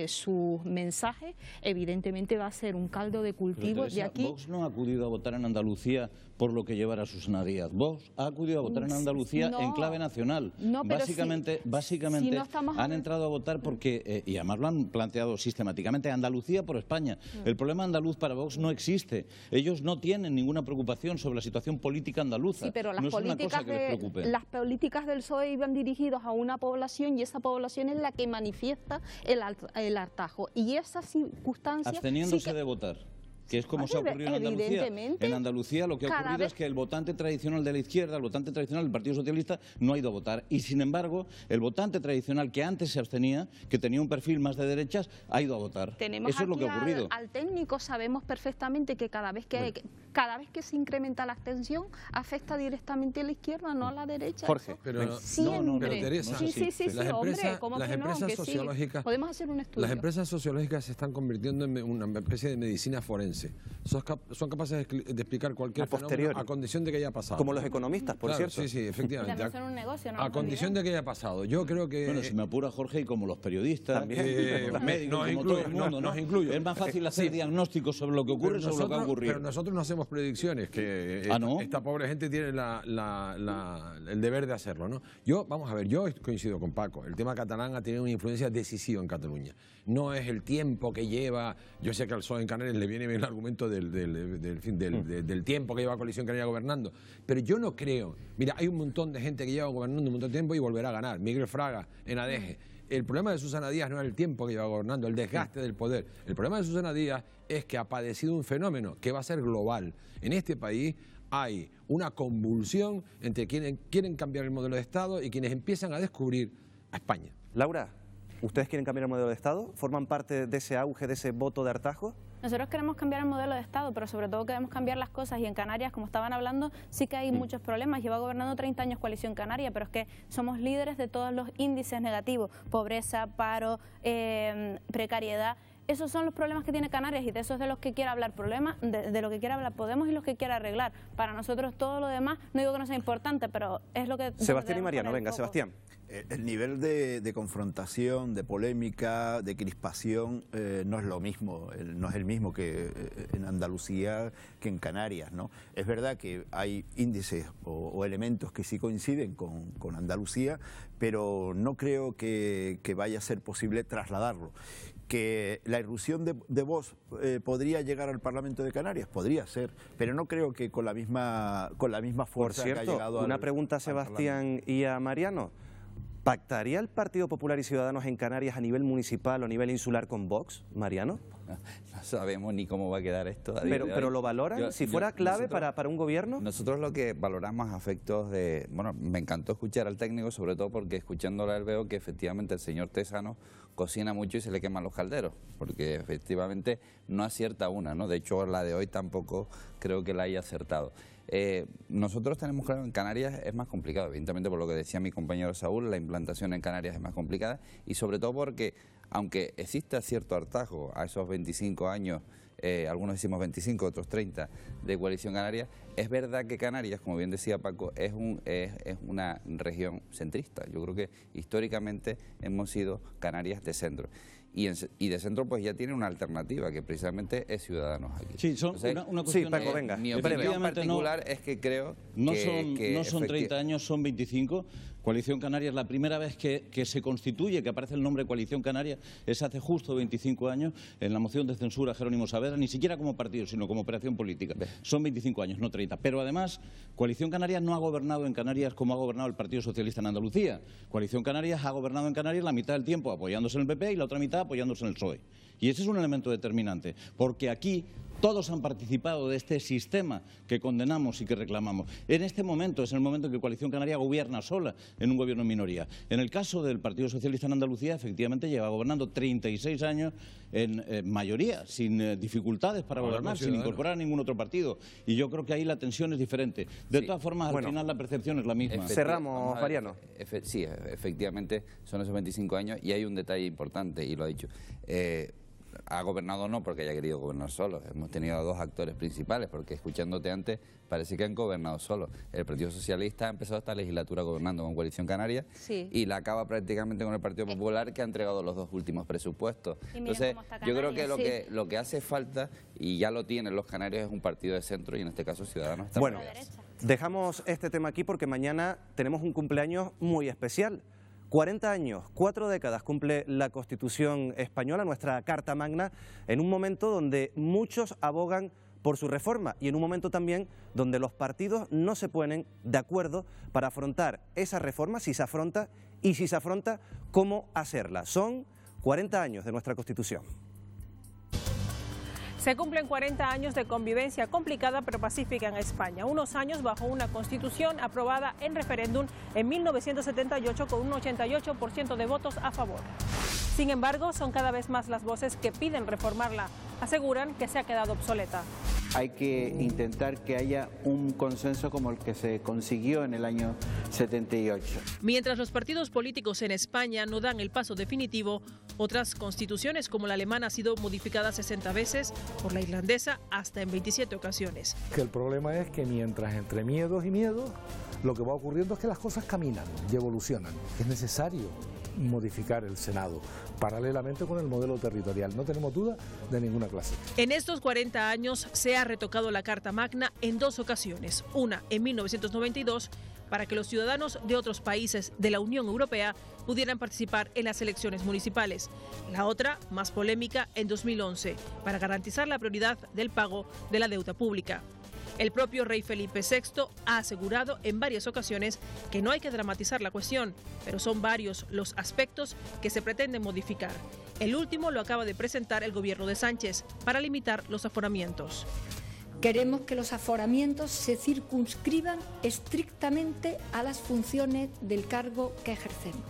sus mensajes, evidentemente va a ser un caldo de cultivo. Teresa, de aquí. Vox no ha acudido a votar en Andalucía por lo que llevara sus narias. Vox ha acudido a votar en Andalucía en clave nacional. No, básicamente si no han entrado a votar porque, y además lo han planteado sistemáticamente, Andalucía por España. El problema andaluz para Vox no existe. Ellos no tienen ninguna preocupación sobre la situación política andaluza. Sí, pero no es una cosa que les preocupe. Las políticas del PSOE iban dirigidas a una población, y esa población es la que manifiesta el hartazgo. Y esa circunstancia... Absteniéndose de votar, que es como se ha ocurrido en Andalucía. En Andalucía lo que ha ocurrido es que el votante tradicional de la izquierda, el votante tradicional del Partido Socialista, no ha ido a votar. Y sin embargo, el votante tradicional que antes se abstenía, que tenía un perfil más de derechas, ha ido a votar. Eso es lo que ha ocurrido. Al técnico sabemos perfectamente que cada vez que se incrementa la abstención, afecta directamente a la izquierda, no a la derecha. Jorge, pero siempre. Teresa, las empresas sociológicas, podemos hacer un estudio. Las empresas sociológicas se están convirtiendo en una especie de medicina forense. explicarse. Son capaces de explicar cualquier fenómeno a condición de que haya pasado. Como los economistas, por cierto. Sí, sí, efectivamente. Y también son un negocio, ¿no? A condición de que haya pasado. Yo creo que... Bueno, si me apura Jorge, y como los periodistas, los médicos, como todo el mundo, nos incluye. Es más fácil hacer diagnósticos sobre lo que ocurre, sobre lo que ha ocurrido. Pero nosotros no hacemos predicciones, que esta pobre gente tiene el deber de hacerlo, ¿no? Vamos a ver, yo coincido con Paco. El tema catalán ha tenido una influencia decisiva en Cataluña. No es el tiempo que lleva... Yo sé que al PSOE en Canarias le viene bien el argumento del tiempo que lleva Coalición Canaria gobernando, pero yo no creo... Mira, hay un montón de gente que lleva gobernando un montón de tiempo y volverá a ganar. Miguel Fraga, en Adeje. El problema de Susana Díaz no es el tiempo que lleva gobernando, el desgaste del poder. El problema de Susana Díaz es que ha padecido un fenómeno que va a ser global. En este país hay una convulsión entre quienes quieren cambiar el modelo de Estado y quienes empiezan a descubrir a España. Laura, ¿ustedes quieren cambiar el modelo de Estado? ¿Forman parte de ese auge, de ese voto de hartazgo? Nosotros queremos cambiar el modelo de Estado, pero sobre todo queremos cambiar las cosas, y en Canarias, como estaban hablando, sí que hay muchos problemas. Lleva gobernando 30 años Coalición Canaria, pero es que somos líderes de todos los índices negativos: pobreza, paro, precariedad. Esos son los problemas que tiene Canarias, y de eso es de los que quiere hablar de lo que quiere hablar Podemos y los que quiere arreglar. Para nosotros todo lo demás, no digo que no sea importante, pero es lo que... Sebastián y Mariano, venga, Sebastián. El nivel de confrontación, de polémica, de crispación no es lo mismo, no es el mismo que en Andalucía que en Canarias, ¿no? Es verdad que hay índices o elementos que sí coinciden con Andalucía, pero no creo que vaya a ser posible trasladarlo. Que la irrupción de Vox podría llegar al Parlamento de Canarias, podría ser, pero no creo que con la misma fuerza que ha llegado una pregunta a Sebastián y a Mariano. ¿Pactaría el Partido Popular y Ciudadanos en Canarias a nivel municipal o a nivel insular con Vox, Mariano? No sabemos ni cómo va a quedar esto. ¿Pero lo valoran? Si fuera clave para un gobierno. Nosotros lo que valoramos a efectos de... Bueno, me encantó escuchar al técnico, sobre todo porque escuchándolo a él veo que efectivamente el señor Tesano cocina mucho y se le queman los calderos, porque efectivamente no acierta una, ¿no? De hecho, la de hoy tampoco creo que la haya acertado. Nosotros tenemos claro que en Canarias es más complicado, evidentemente por lo que decía mi compañero Saúl, la implantación en Canarias es más complicada, y sobre todo porque, aunque exista cierto hartazgo a esos 25 años, algunos decimos 25, otros 30, de Coalición Canaria, es verdad que Canarias, como bien decía Paco, es una región centrista. Yo creo que históricamente hemos sido Canarias de centro. Y de centro pues ya tiene una alternativa, que precisamente es Ciudadanos aquí. Sí, son una cuestión... Sí, Paco, venga. Mi opinión particular es que creo no son 30 años, son 25. Coalición Canaria es la primera vez que se constituye, que aparece el nombre Coalición Canaria, es hace justo 25 años, en la moción de censura Jerónimo Saavedra, ni siquiera como partido, sino como operación política. Son 25 años, no 30. Pero además, Coalición Canaria no ha gobernado en Canarias como ha gobernado el Partido Socialista en Andalucía. Coalición Canarias ha gobernado en Canarias la mitad del tiempo apoyándose en el PP y la otra mitad apoyándose en el PSOE. Y ese es un elemento determinante, porque aquí todos han participado de este sistema que condenamos y que reclamamos. En este momento es el momento en que Coalición Canaria gobierna sola en un gobierno en minoría. En el caso del Partido Socialista en Andalucía, efectivamente lleva gobernando 36 años en mayoría, sin dificultades para gobernar, sin incorporar a ningún otro partido. Y yo creo que ahí la tensión es diferente. De todas formas, al final la percepción es la misma. Cerramos, Mariano. Sí, efectivamente son esos 25 años, y hay un detalle importante, y lo ha dicho. Ha gobernado no porque haya querido gobernar solo. Hemos tenido a dos actores principales, porque escuchándote antes parece que han gobernado solos. El Partido Socialista ha empezado esta legislatura gobernando con Coalición Canaria, y la acaba prácticamente con el Partido Popular, que ha entregado los dos últimos presupuestos. Entonces, yo creo que lo que hace falta, y ya lo tienen los canarios, es un partido de centro, y en este caso Ciudadanos está bueno, dejamos este tema aquí porque mañana tenemos un cumpleaños muy especial. 40 años, 4 décadas cumple la Constitución española, nuestra Carta Magna, en un momento donde muchos abogan por su reforma y en un momento también donde los partidos no se ponen de acuerdo para afrontar esa reforma, si se afronta, y si se afronta, cómo hacerla. Son 40 años de nuestra Constitución. Se cumplen 40 años de convivencia complicada pero pacífica en España. Unos años bajo una constitución aprobada en referéndum en 1978 con un 88% de votos a favor. Sin embargo, son cada vez más las voces que piden reformarla. Aseguran que se ha quedado obsoleta. hay que intentar que haya un consenso como el que se consiguió en el año 78. Mientras los partidos políticos en España no dan el paso definitivo, otras constituciones como la alemana ha sido modificada 60 veces, por la irlandesa hasta en 27 ocasiones. Que el problema es que mientras entre miedos y miedos, lo que va ocurriendo es que las cosas caminan y evolucionan. Es necesario modificar el Senado, paralelamente con el modelo territorial. No tenemos duda de ninguna clase. En estos 40 años se ha retocado la Carta Magna en 2 ocasiones. Una en 1992, para que los ciudadanos de otros países de la Unión Europea pudieran participar en las elecciones municipales. La otra, más polémica, en 2011, para garantizar la prioridad del pago de la deuda pública. El propio rey Felipe VI ha asegurado en varias ocasiones que no hay que dramatizar la cuestión, pero son varios los aspectos que se pretenden modificar. El último lo acaba de presentar el gobierno de Sánchez para limitar los aforamientos. Queremos que los aforamientos se circunscriban estrictamente a las funciones del cargo que ejercemos.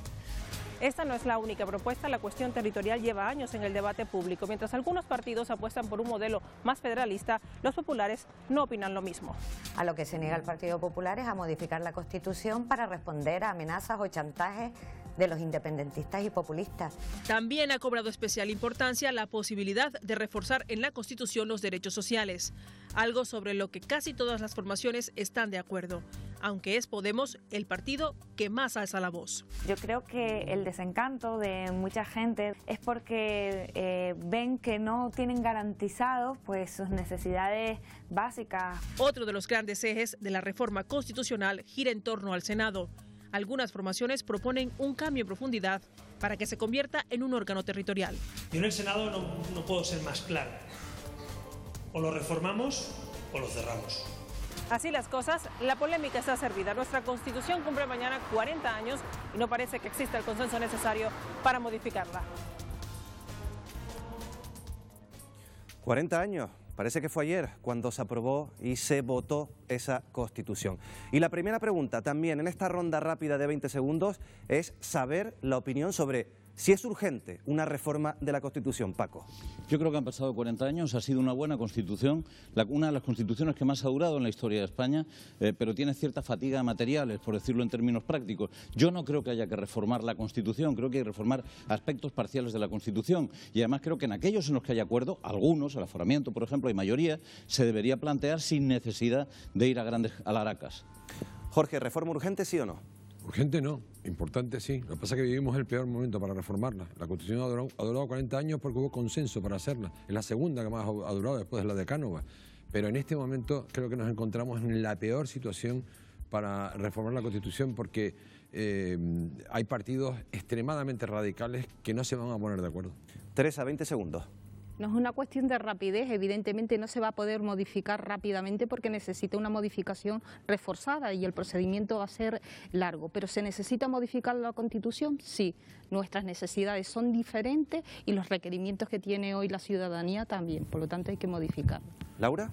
Esta no es la única propuesta, la cuestión territorial lleva años en el debate público. Mientras algunos partidos apuestan por un modelo más federalista, los populares no opinan lo mismo. A lo que se niega el Partido Popular es a modificar la Constitución para responder a amenazas o chantajes de los independentistas y populistas. También ha cobrado especial importancia la posibilidad de reforzar en la Constitución los derechos sociales, algo sobre lo que casi todas las formaciones están de acuerdo, aunque es Podemos el partido que más alza la voz. Yo creo que el desencanto de mucha gente es porque ven que no tienen garantizados pues sus necesidades básicas. Otro de los grandes ejes de la reforma constitucional gira en torno al Senado. Algunas formaciones proponen un cambio en profundidad para que se convierta en un órgano territorial. Yo en el Senado no puedo ser más claro. O lo reformamos o lo cerramos. Así las cosas, la polémica está servida. Nuestra Constitución cumple mañana 40 años y no parece que exista el consenso necesario para modificarla. 40 años. Parece que fue ayer cuando se aprobó y se votó esa Constitución. Y la primera pregunta también en esta ronda rápida de 20 segundos es saber la opinión sobre si es urgente una reforma de la Constitución. Paco. Yo creo que han pasado 40 años, ha sido una buena Constitución, una de las constituciones que más ha durado en la historia de España, pero tiene cierta fatiga de materiales, por decirlo en términos prácticos. Yo no creo que haya que reformar la Constitución, creo que hay que reformar aspectos parciales de la Constitución y además creo que en aquellos en los que haya acuerdo, algunos, el aforamiento por ejemplo, hay mayoría, se debería plantear sin necesidad de ir a grandes alaracas. Jorge, ¿reforma urgente sí o no? Urgente no, importante sí. Lo que pasa es que vivimos el peor momento para reformarla. La Constitución ha durado 40 años porque hubo consenso para hacerla. Es la segunda que más ha durado después de la de Cánovas. Pero en este momento creo que nos encontramos en la peor situación para reformar la Constitución porque hay partidos extremadamente radicales que no se van a poner de acuerdo. Teresa, 20 segundos. No es una cuestión de rapidez, evidentemente no se va a poder modificar rápidamente porque necesita una modificación reforzada y el procedimiento va a ser largo. ¿Pero se necesita modificar la Constitución? Sí. Nuestras necesidades son diferentes y los requerimientos que tiene hoy la ciudadanía también, por lo tanto hay que modificarlo. ¿Laura?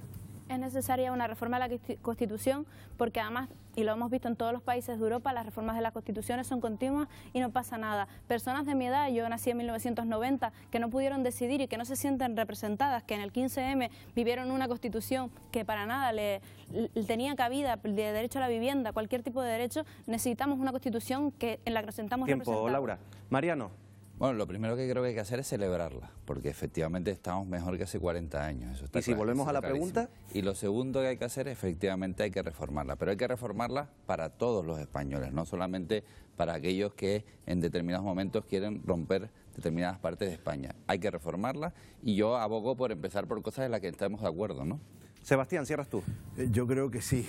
Es necesaria una reforma de la Constitución porque además, y lo hemos visto en todos los países de Europa, las reformas de las Constituciones son continuas y no pasa nada. Personas de mi edad, yo nací en 1990, que no pudieron decidir y que no se sienten representadas, que en el 15M vivieron una Constitución que para nada le tenía cabida, de derecho a la vivienda, cualquier tipo de derecho, necesitamos una Constitución en la que nos sentamos representados. Tiempo, Laura. Mariano. Bueno, lo primero que creo que hay que hacer es celebrarla, porque efectivamente estamos mejor que hace 40 años. Eso está ¿Y si volvemos a la pregunta? Y lo segundo que hay que hacer, efectivamente, hay que reformarla, pero hay que reformarla para todos los españoles, no solamente para aquellos que en determinados momentos quieren romper determinadas partes de España. Hay que reformarla y yo abogo por empezar por cosas en las que estamos de acuerdo, ¿no? Sebastián, cierras tú. Yo creo que sí.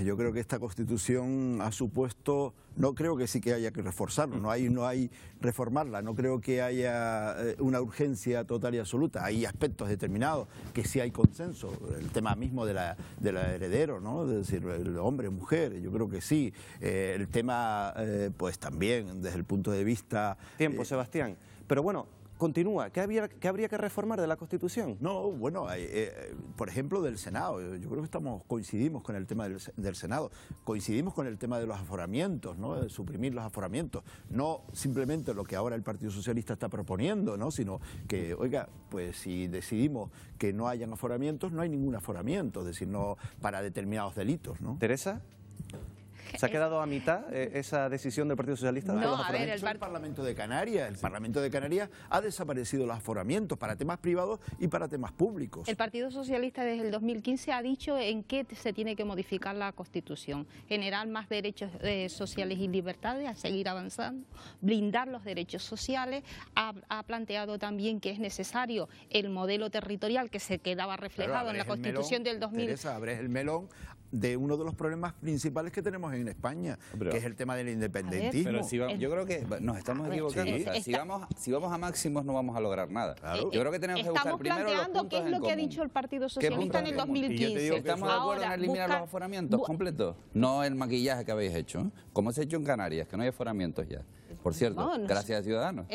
Yo creo que esta Constitución ha supuesto, no creo que sí que haya que reforzarlo, no hay reformarla, no creo que haya una urgencia total y absoluta. Hay aspectos determinados que sí hay consenso, el tema mismo de la heredero, ¿no? Es decir, el hombre, mujer, yo creo que sí. El tema, pues también, desde el punto de vista... Tiempo, Sebastián. Pero bueno, continúa. ¿Qué habría que reformar de la Constitución? No, bueno, por ejemplo, del Senado. Yo creo que coincidimos con el tema del Senado. Coincidimos con el tema de los aforamientos, ¿no? De suprimir los aforamientos. No simplemente lo que ahora el Partido Socialista está proponiendo, ¿no? Sino que, oiga, pues si decidimos que no hayan aforamientos, no hay ningún aforamiento, es decir, no para determinados delitos, ¿no? ¿Teresa? ¿Se ha quedado a mitad esa decisión del Partido Socialista? No, a ver, el Parlamento de Canarias. El Parlamento de Canarias ha desaparecido los aforamientos para temas privados y para temas públicos. El Partido Socialista desde el 2015 ha dicho en qué se tiene que modificar la Constitución. Generar más derechos sociales y libertades, a seguir avanzando, blindar los derechos sociales. Ha planteado también que es necesario el modelo territorial que se quedaba reflejado en la Constitución del 2000. Teresa, abres el melón de uno de los problemas principales que tenemos en España, que es el tema del independentismo. Pero yo creo que nos estamos equivocando. Sí. O sea, si vamos a máximos no vamos a lograr nada. Claro. Yo creo que tenemos que buscar primero los puntos en común. Estamos planteando qué es lo que ha dicho el Partido Socialista en el 2015. ¿Estamos de acuerdo en eliminar los aforamientos completos? No el maquillaje que habéis hecho. Como se ha hecho en Canarias, que no hay aforamientos ya. Por cierto, gracias a Ciudadanos.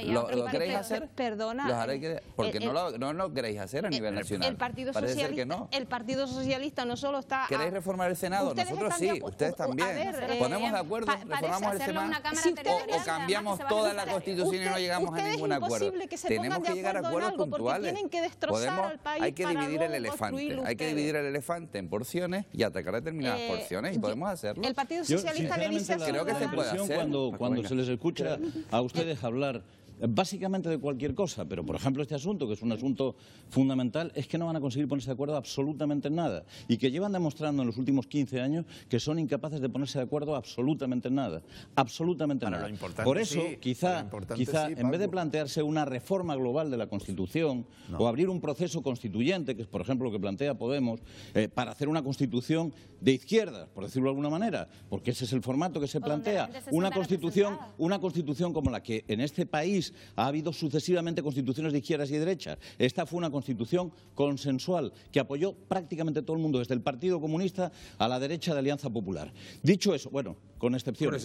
¿Lo queréis hacer? Perdona. Porque no lo queréis hacer a nivel nacional. El Partido Socialista no solo está... ¿Queréis reformar el Senado? Nosotros sí, ustedes también. Ponemos de acuerdo, reformamos el Senado o cambiamos toda la Constitución y no llegamos a ningún acuerdo. Tenemos que llegar a acuerdos puntuales. Hay que dividir el elefante. Hay que dividir el elefante en porciones y atacar determinadas porciones y podemos hacerlo. El Partido Socialista le dice así. Creo que se puede hacer. Cuando se les escucha a ustedes hablar básicamente de cualquier cosa, pero por ejemplo este asunto, que es un asunto fundamental, es que no van a conseguir ponerse de acuerdo absolutamente en nada y que llevan demostrando en los últimos 15 años que son incapaces de ponerse de acuerdo absolutamente en nada, absolutamente nada. Por eso, quizá en vez de plantearse una reforma global de la Constitución o abrir un proceso constituyente, que es por ejemplo lo que plantea Podemos, para hacer una Constitución de izquierdas, por decirlo de alguna manera, porque ese es el formato que se plantea, una Constitución como la que en este país ha habido sucesivamente constituciones de izquierdas y de derechas. Esta fue una constitución consensual que apoyó prácticamente todo el mundo, desde el Partido Comunista a la derecha de Alianza Popular. Dicho eso, bueno, con excepciones.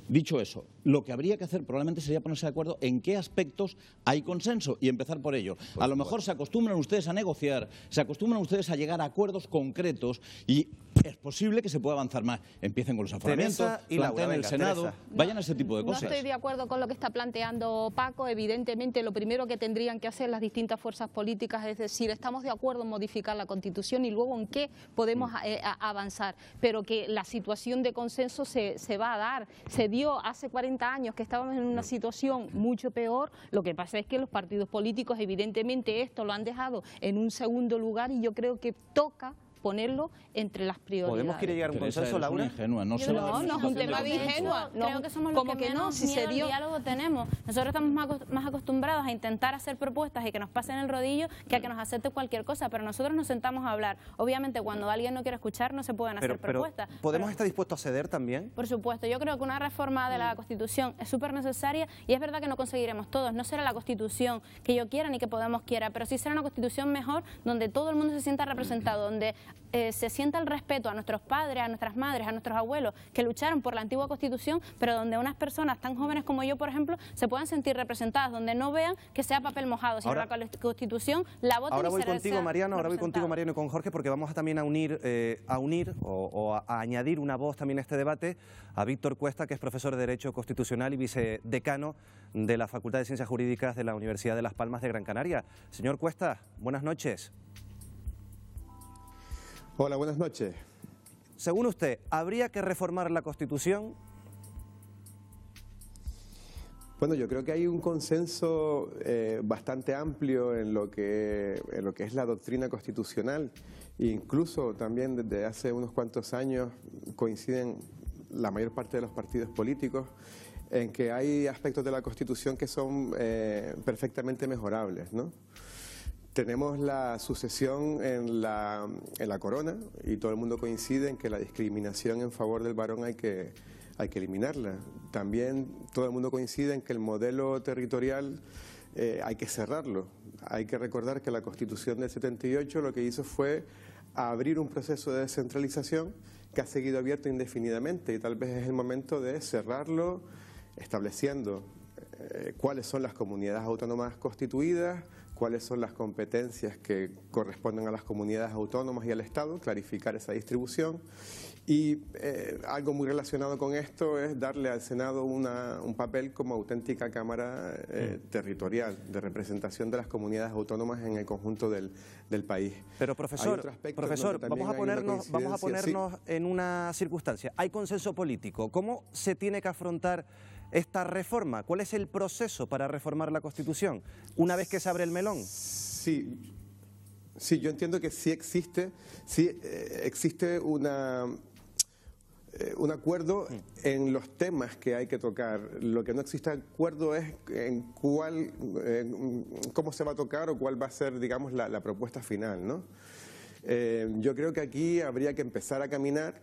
Dicho eso, lo que habría que hacer probablemente sería ponerse de acuerdo en qué aspectos hay consenso y empezar por ello. A lo mejor se acostumbran ustedes a negociar, se acostumbran ustedes a llegar a acuerdos concretos y es posible que se pueda avanzar más. Empiecen con los aforamientos, planteen el Senado, vayan a ese tipo de cosas. No estoy de acuerdo con lo que está planteando Paco. Evidentemente, lo primero que tendrían que hacer las distintas fuerzas políticas es decir, estamos de acuerdo en modificar la Constitución y luego en qué podemos avanzar. Pero que la situación de consenso se va a dar. Se dio hace 40 años que estábamos en una situación mucho peor. Lo que pasa es que los partidos políticos, evidentemente, esto lo han dejado en un segundo lugar y yo creo que toca ponerlo entre las prioridades. ¿Podemos querer llegar a un consenso, Laura? No es un tema de ingenua. Creo que somos los que menos miedo al diálogo tenemos. Nosotros estamos más acostumbrados a intentar hacer propuestas y que nos pasen el rodillo que a que nos acepte cualquier cosa, pero nosotros nos sentamos a hablar. Obviamente, cuando alguien no quiere escuchar, no se pueden hacer propuestas. ¿Podemos estar dispuestos a ceder también? Por supuesto. Yo creo que una reforma de la Constitución es súper necesaria y es verdad que no conseguiremos todos. No será la Constitución que yo quiera ni que Podemos quiera, pero sí será una Constitución mejor donde todo el mundo se sienta representado, donde se sienta el respeto a nuestros padres, a nuestras madres, a nuestros abuelos que lucharon por la antigua Constitución, pero donde unas personas tan jóvenes como yo, por ejemplo, se puedan sentir representadas, donde no vean que sea papel mojado, sino la Constitución la voten. Ahora voy contigo, Mariano, y con Jorge, porque vamos a también a unir o a añadir una voz también a este debate a Víctor Cuesta, que es profesor de Derecho Constitucional y vicedecano de la Facultad de Ciencias Jurídicas de la Universidad de Las Palmas de Gran Canaria. Señor Cuesta, buenas noches. Hola, buenas noches. Según usted, ¿habría que reformar la Constitución? Bueno, yo creo que hay un consenso bastante amplio en lo que es la doctrina constitucional. Incluso también desde hace unos cuantos años coinciden la mayor parte de los partidos políticos en que hay aspectos de la Constitución que son perfectamente mejorables, ¿no? Tenemos la sucesión en la corona y todo el mundo coincide en que la discriminación en favor del varón hay que eliminarla. También todo el mundo coincide en que el modelo territorial hay que cerrarlo. Hay que recordar que la Constitución del 78 lo que hizo fue abrir un proceso de descentralización que ha seguido abierto indefinidamente y tal vez es el momento de cerrarlo estableciendo cuáles son las comunidades autónomas constituidas, cuáles son las competencias que corresponden a las comunidades autónomas y al Estado, clarificar esa distribución. Y algo muy relacionado con esto es darle al Senado un papel como auténtica Cámara territorial de representación de las comunidades autónomas en el conjunto del país. Pero profesor, vamos a ponernos en una circunstancia. Hay consenso político. ¿Cómo se tiene que afrontar esta reforma? ¿Cuál es el proceso para reformar la Constitución una vez que se abre el melón? Sí, yo entiendo que sí existe un acuerdo en los temas que hay que tocar. Lo que no existe acuerdo es en cómo se va a tocar o cuál va a ser, digamos, la propuesta final, ¿no? Yo creo que aquí habría que empezar a caminar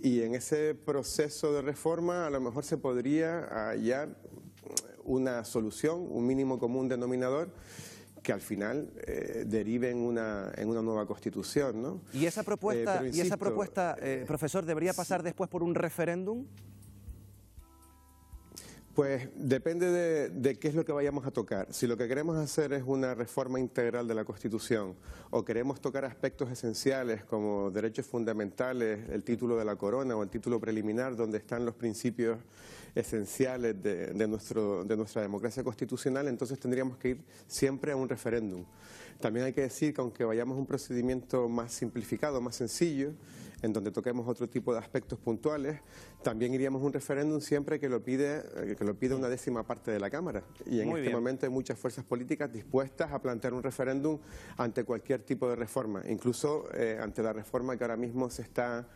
y en ese proceso de reforma a lo mejor se podría hallar una solución, un mínimo común denominador que al final derive en una nueva Constitución, ¿no? ¿Y esa propuesta, profesor, debería pasar después por un referéndum? Pues depende de qué es lo que vayamos a tocar. Si lo que queremos hacer es una reforma integral de la Constitución o queremos tocar aspectos esenciales como derechos fundamentales, el título de la corona o el título preliminar, donde están los principios esenciales de nuestra democracia constitucional, entonces tendríamos que ir siempre a un referéndum. También hay que decir que aunque vayamos a un procedimiento más simplificado, más sencillo, en donde toquemos otro tipo de aspectos puntuales, también iríamos a un referéndum siempre que lo pide una 10ª parte de la Cámara. Y en este momento hay muchas fuerzas políticas dispuestas a plantear un referéndum ante cualquier tipo de reforma, incluso ante la reforma que ahora mismo se está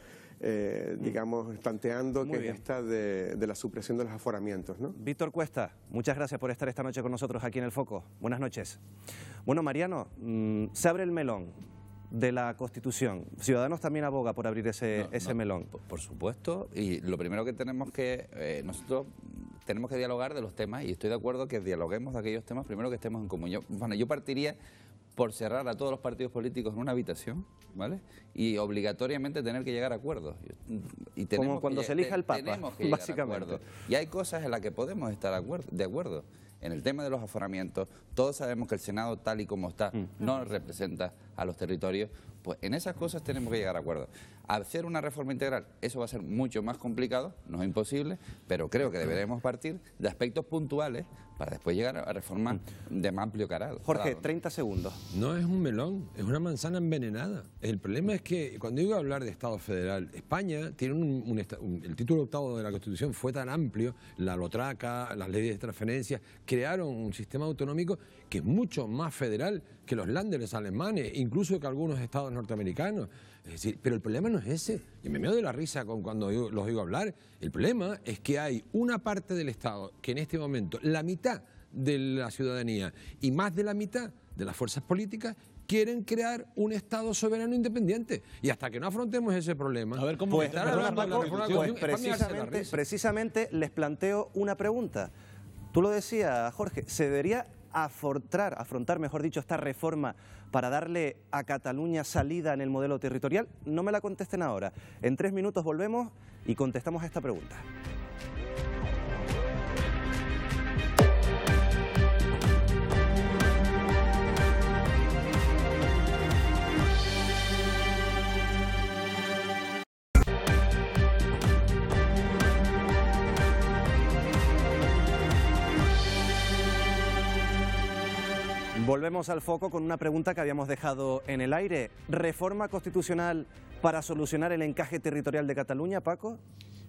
digamos, planteando, que es esta de la supresión de los aforamientos, ¿no? Víctor Cuesta, muchas gracias por estar esta noche con nosotros aquí en El Foco. Buenas noches. Bueno, Mariano, se abre el melón de la Constitución. Ciudadanos también aboga por abrir ese melón. Por supuesto, y lo primero que tenemos que, nosotros tenemos que dialogar de los temas, y estoy de acuerdo que dialoguemos de aquellos temas primero que estemos en común. Yo partiría por cerrar a todos los partidos políticos en una habitación, ¿vale? Y obligatoriamente tener que llegar a acuerdos. Y como cuando se elija el Papa, básicamente. Y hay cosas en las que podemos estar de acuerdo. En el tema de los aforamientos, todos sabemos que el Senado, tal y como está, no representa a los territorios. Pues en esas cosas tenemos que llegar a acuerdos. Hacer una reforma integral, eso va a ser mucho más complicado, no es imposible, pero creo que deberemos partir de aspectos puntuales para después llegar a reformas de más amplio calado. Jorge, 30 segundos. No es un melón, es una manzana envenenada. El problema es que cuando digo hablar de Estado federal, España tiene el título 8º de la Constitución fue tan amplio, la lotraca, las leyes de transferencia, crearon un sistema autonómico que es mucho más federal que los länderes alemanes, incluso que algunos estados norteamericanos. Es decir, pero el problema no es ese. Y me meo de la risa cuando los oigo hablar. El problema es que hay una parte del Estado que en este momento, la mitad de la ciudadanía y más de la mitad de las fuerzas políticas quieren crear un Estado soberano independiente. Y hasta que no afrontemos ese problema... A ver, ¿cómo precisamente les planteo una pregunta. Tú lo decías, Jorge, ¿se debería afrontar, mejor dicho, esta reforma para darle a Cataluña salida en el modelo territorial? No me la contesten ahora. En 3 minutos volvemos y contestamos a esta pregunta. Volvemos al foco con una pregunta que habíamos dejado en el aire. ¿Reforma constitucional para solucionar el encaje territorial de Cataluña, Paco?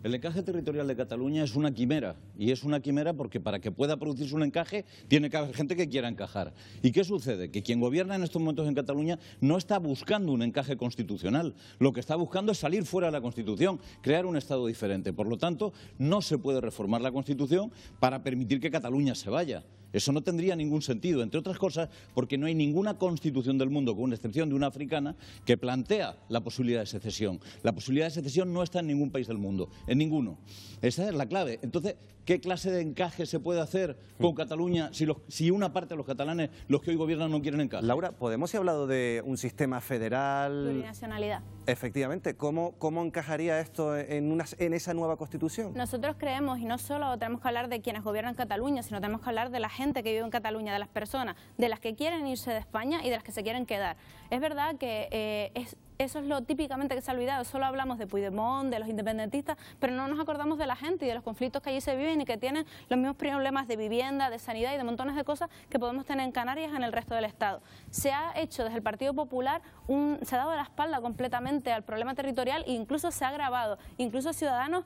El encaje territorial de Cataluña es una quimera, y es una quimera porque para que pueda producirse un encaje tiene que haber gente que quiera encajar. ¿Y qué sucede? Que quien gobierna en estos momentos en Cataluña no está buscando un encaje constitucional, lo que está buscando es salir fuera de la Constitución, crear un Estado diferente. Por lo tanto, no se puede reformar la Constitución para permitir que Cataluña se vaya. Eso no tendría ningún sentido, entre otras cosas porque no hay ninguna constitución del mundo, con excepción de una africana, que plantea la posibilidad de secesión. La posibilidad de secesión no está en ningún país del mundo, en ninguno. Esa es la clave. Entonces, ¿qué clase de encaje se puede hacer con Cataluña si una parte de los catalanes, los que hoy gobiernan, no quieren encaje? Laura, Podemos ha hablado de un sistema federal. Plurinacionalidad. Efectivamente. ¿Cómo encajaría esto en esa nueva constitución? Nosotros creemos, y no solo tenemos que hablar de quienes gobiernan Cataluña, sino tenemos que hablar de la gente que vive en Cataluña, de las personas, de las que quieren irse de España y de las que se quieren quedar. Es verdad que eso es lo típicamente que se ha olvidado. Solo hablamos de Puigdemont, de los independentistas, pero no nos acordamos de la gente y de los conflictos que allí se viven y que tienen los mismos problemas de vivienda, de sanidad y de montones de cosas que podemos tener en Canarias en el resto del Estado. Se ha hecho desde el Partido Popular, se ha dado la espalda completamente al problema territorial e incluso se ha agravado. Incluso Ciudadanos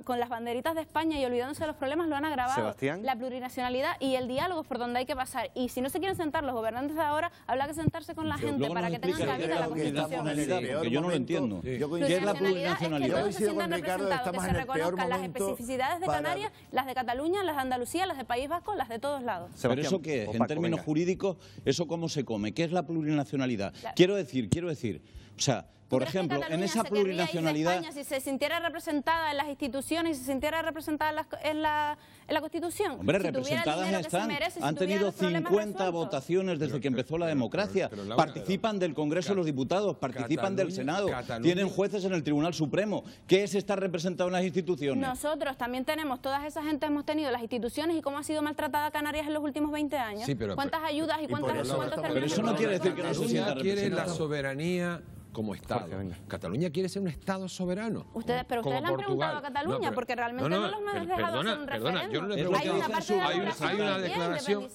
con las banderitas de España y olvidándose de los problemas lo han agravado. Sebastián. La plurinacionalidad y el diálogo es por donde hay que pasar. Y si no se quieren sentar los gobernantes de ahora, habrá que sentarse con la gente para que tengan cabida en la Constitución. Porque yo no lo entiendo. Sí. ¿Qué es la plurinacionalidad? Es que todos se sientan representados, que se reconozcan las especificidades de Canarias, las de Cataluña, las de Andalucía, las de País Vasco, las de todos lados. ¿Pero eso qué es? En términos jurídicos, ¿eso cómo se come? ¿Qué es la plurinacionalidad? Quiero decir, o sea, por ejemplo, en esa plurinacionalidad... España, si se sintiera representada en las instituciones, si se sintiera representada en la Constitución... Hombre, representadas están. Han tenido 50 votaciones desde que empezó la democracia. Participan del Congreso de los Diputados, participan del Senado, tienen jueces en el Tribunal Supremo. ¿Qué es estar representado en las instituciones? Nosotros también tenemos, todas esas gentes hemos tenido las instituciones y cómo ha sido maltratada Canarias en los últimos 20 años. Sí, pero, ¿cuántas ayudas y cuántos Pero eso no quiere decir que no se sienta representado. Quiere la soberanía como Estado. Cataluña quiere ser un Estado soberano. Pero ustedes le han preguntado a Cataluña, porque realmente no los han dejado hacer un referéndum. Yo no le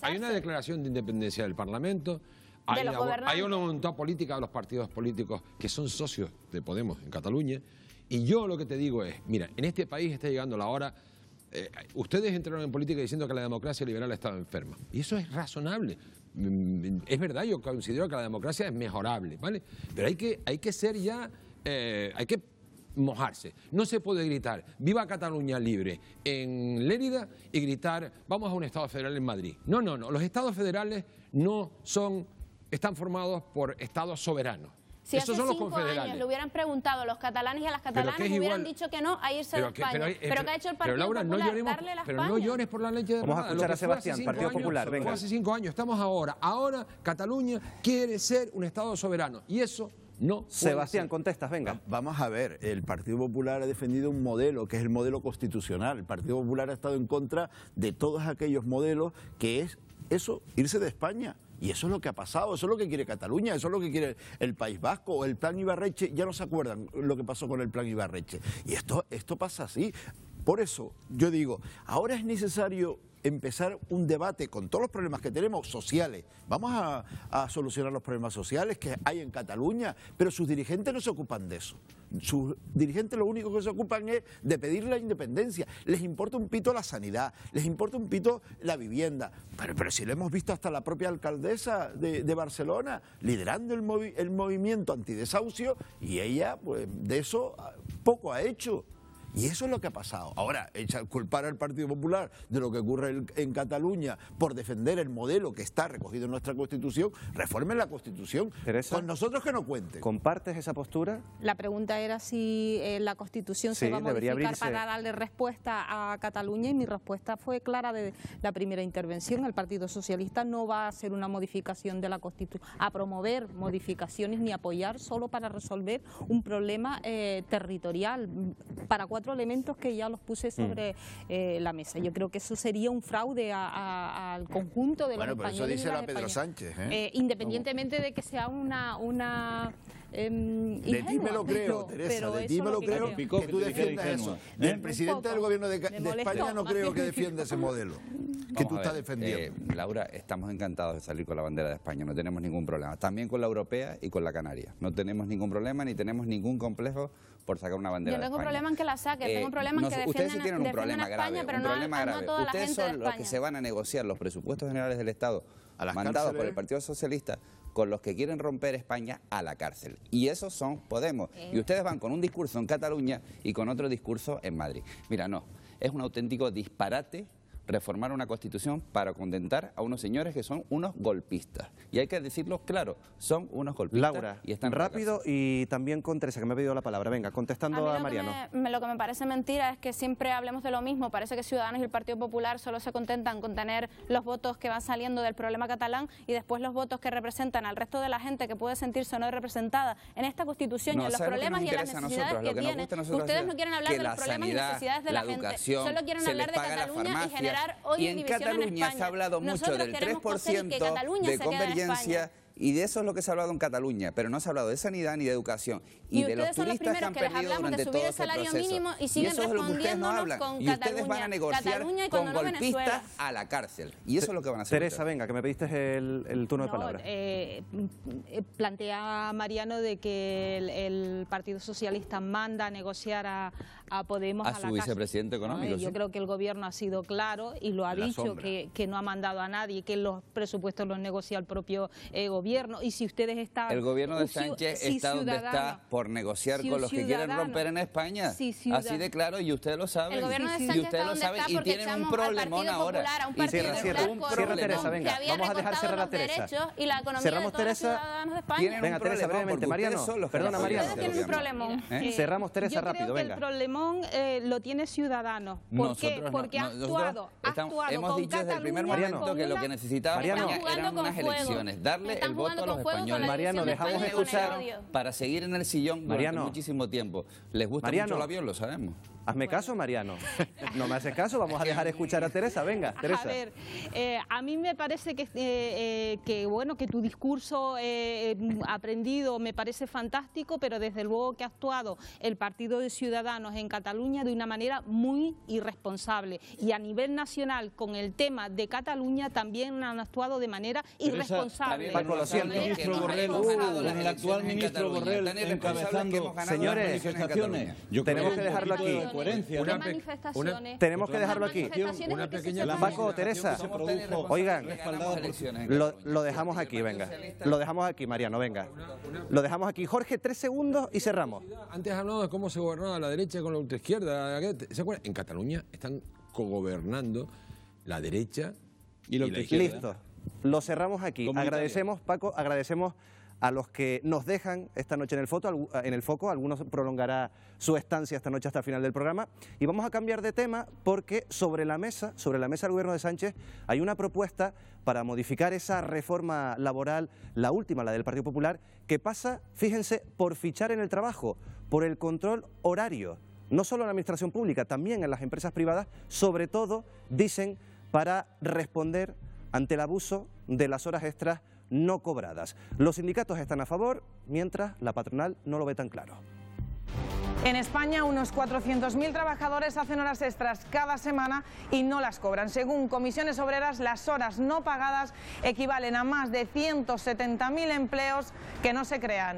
hay una declaración de independencia del Parlamento, hay una voluntad política de los partidos políticos que son socios de Podemos en Cataluña, y yo lo que te digo es, mira, en este país está llegando la hora. Ustedes entraron en política diciendo que la democracia liberal estaba enferma, y eso es razonable. Es verdad, yo considero que la democracia es mejorable, ¿vale? Pero hay que ser ya, hay que mojarse. No se puede gritar "Viva Cataluña libre" en Lérida y gritar "Vamos a un Estado federal en Madrid". No, los Estados federales están formados por Estados soberanos. Si hace 5 años le hubieran preguntado a los catalanes y a las catalanas, hubieran dicho que no a irse de España. Pero ¿qué ha hecho el Partido Popular? Darle la España. Pero no llores por la leche de Vamos a escuchar a Sebastián, Partido Popular, venga. Hace 5 años, estamos ahora. Ahora Cataluña quiere ser un Estado soberano y eso no puede Sebastián, ser. contestas, venga. Vamos a ver, el Partido Popular ha defendido un modelo que es el modelo constitucional. El Partido Popular ha estado en contra de todos aquellos modelos que es eso, irse de España. Y eso es lo que ha pasado, eso es lo que quiere Cataluña, eso es lo que quiere el País Vasco, o el Plan Ibarretxe. Ya no se acuerdan lo que pasó con el Plan Ibarretxe. Y esto pasa así. Por eso yo digo, ahora es necesario empezar un debate con todos los problemas que tenemos sociales. Vamos a solucionar los problemas sociales que hay en Cataluña, pero sus dirigentes no se ocupan de eso. Sus dirigentes lo único que se ocupan es de pedir la independencia. Les importa un pito la sanidad, les importa un pito la vivienda. Pero si lo hemos visto hasta la propia alcaldesa de Barcelona liderando el movimiento antidesahucio, y ella pues de eso poco ha hecho. Y eso es lo que ha pasado. Ahora, culpar al Partido Popular de lo que ocurre en Cataluña por defender el modelo que está recogido en nuestra Constitución, reformen la Constitución. Teresa, con nosotros que no cuenten. ¿Compartes esa postura? La pregunta era si la Constitución se va a modificar para darle respuesta a Cataluña, y mi respuesta fue clara de la primera intervención. El Partido Socialista no va a hacer una modificación de la Constitución, a promover modificaciones ni apoyar solo para resolver un problema territorial, para 4 elementos que ya los puse sobre la mesa. Yo creo que eso sería un fraude al conjunto de los españoles. Bueno, pero eso dice la Pedro Sánchez. Independientemente de que sea una de ti me lo creo, Teresa, de ti me lo creo que tú defiendas eso. Del presidente del gobierno de España no creo que defienda ese modelo que tú estás defendiendo. Laura, estamos encantados de salir con la bandera de España, no tenemos ningún problema. También con la europea y con la canaria. No tenemos ningún problema ni tenemos ningún complejo por sacar una bandera de España. Yo tengo problema en que la saque, tengo problema en que ustedes sí tienen un problema España, grave, pero no toda la gente de España. Ustedes son los que se van a negociar los presupuestos generales del Estado mandados por el Partido Socialista con los que quieren romper España a la cárcel. Y esos son Podemos. Y ustedes van con un discurso en Cataluña y con otro discurso en Madrid. Mira, no, es un auténtico disparate reformar una constitución para contentar a unos señores que son unos golpistas. Y hay que decirlo claro, son unos golpistas. Laura, y están rápido y también con Teresa, que me ha pedido la palabra. Venga, contestando a Mariano. Lo que me parece mentira es que siempre hablemos de lo mismo. Parece que Ciudadanos y el Partido Popular solo se contentan con tener los votos que van saliendo del problema catalán y después los votos que representan al resto de la gente que puede sentirse o no representada en esta Constitución y en los problemas y en las necesidades que tiene. Ustedes no quieren hablar de los problemas y necesidades de la gente, solo quieren hablar de Cataluña y generar odio y división en España. Y en Cataluña se ha hablado mucho del 3% de convergencia. Y de eso es lo que se ha hablado en Cataluña, pero no se ha hablado de sanidad ni de educación. Y de los turistas que han perdido durante todo ese proceso. Y siguen eso es lo que ustedes no hablan. Y ustedes van a negociar con golpistas a la cárcel. Y eso es lo que van a hacer. Teresa, venga, que me pediste el turno de palabra. Plantea Mariano de que el Partido Socialista manda a negociar a Podemos a la su cárcel. Vicepresidente económico. Yo creo que el gobierno ha sido claro y lo ha dicho, que no ha mandado a nadie, que los presupuestos los negocia el propio gobierno. Y si ustedes están... El gobierno de Sánchez está donde está por negociar con los que quieren romper en España. Así de claro, y ustedes lo saben. El gobierno de Sánchez y ustedes lo saben, y tienen un problemón ahora. Y cierra, Teresa, venga, vamos a dejar cerrar a Teresa. Y la economía cerramos, de todos Teresa. Los ciudadanos de España. Venga, Teresa, brevemente. Mariano, perdona, Mariano. Tienen un problemón. Cerramos, Teresa, rápido, venga. El problemón lo tiene Ciudadanos. ¿Por qué? Porque ha actuado hemos dicho desde el primer momento que lo que necesitaba España eran unas elecciones, darle el voto a los españoles. Mariano, dejamos escuchar para seguir en el sillón durante muchísimo tiempo. ¿Les gusta mucho el avión? Lo sabemos. Hazme caso, Mariano. No me haces caso, vamos a dejar escuchar a Teresa. Venga, Teresa. A ver, a mí me parece que tu discurso aprendido me parece fantástico, pero desde luego que ha actuado el Partido de Ciudadanos en Cataluña de una manera muy irresponsable. Y a nivel nacional, con el tema de Cataluña, también han actuado de manera irresponsable. Paco, lo siento. El actual ministro Borrell encabezando manifestaciones. Tenemos que dejarlo aquí. Tenemos que dejarlo aquí. Paco, Teresa, oigan, lo dejamos aquí, venga. Lo dejamos aquí, Mariano, venga. Lo dejamos aquí. Jorge, 3 segundos y cerramos. Antes hablamos de cómo se gobernaba la derecha con la ultraizquierda. ¿Se acuerdan? En Cataluña están cogobernando la derecha y la izquierda. Listo. Lo cerramos aquí. Agradecemos, Paco, agradecemos a los que nos dejan esta noche en el foco. Algunos prolongará su estancia esta noche hasta el final del programa. Y vamos a cambiar de tema porque sobre la mesa del gobierno de Sánchez hay una propuesta para modificar esa reforma laboral, la última, la del Partido Popular, que pasa, fíjense, por fichar en el trabajo, por el control horario. No solo en la administración pública, también en las empresas privadas, sobre todo, dicen, para responder ante el abuso de las horas extras no cobradas. Los sindicatos están a favor, mientras la patronal no lo ve tan claro. En España, unos 400.000 trabajadores hacen horas extras cada semana y no las cobran. Según Comisiones Obreras, las horas no pagadas equivalen a más de 170.000 empleos que no se crean.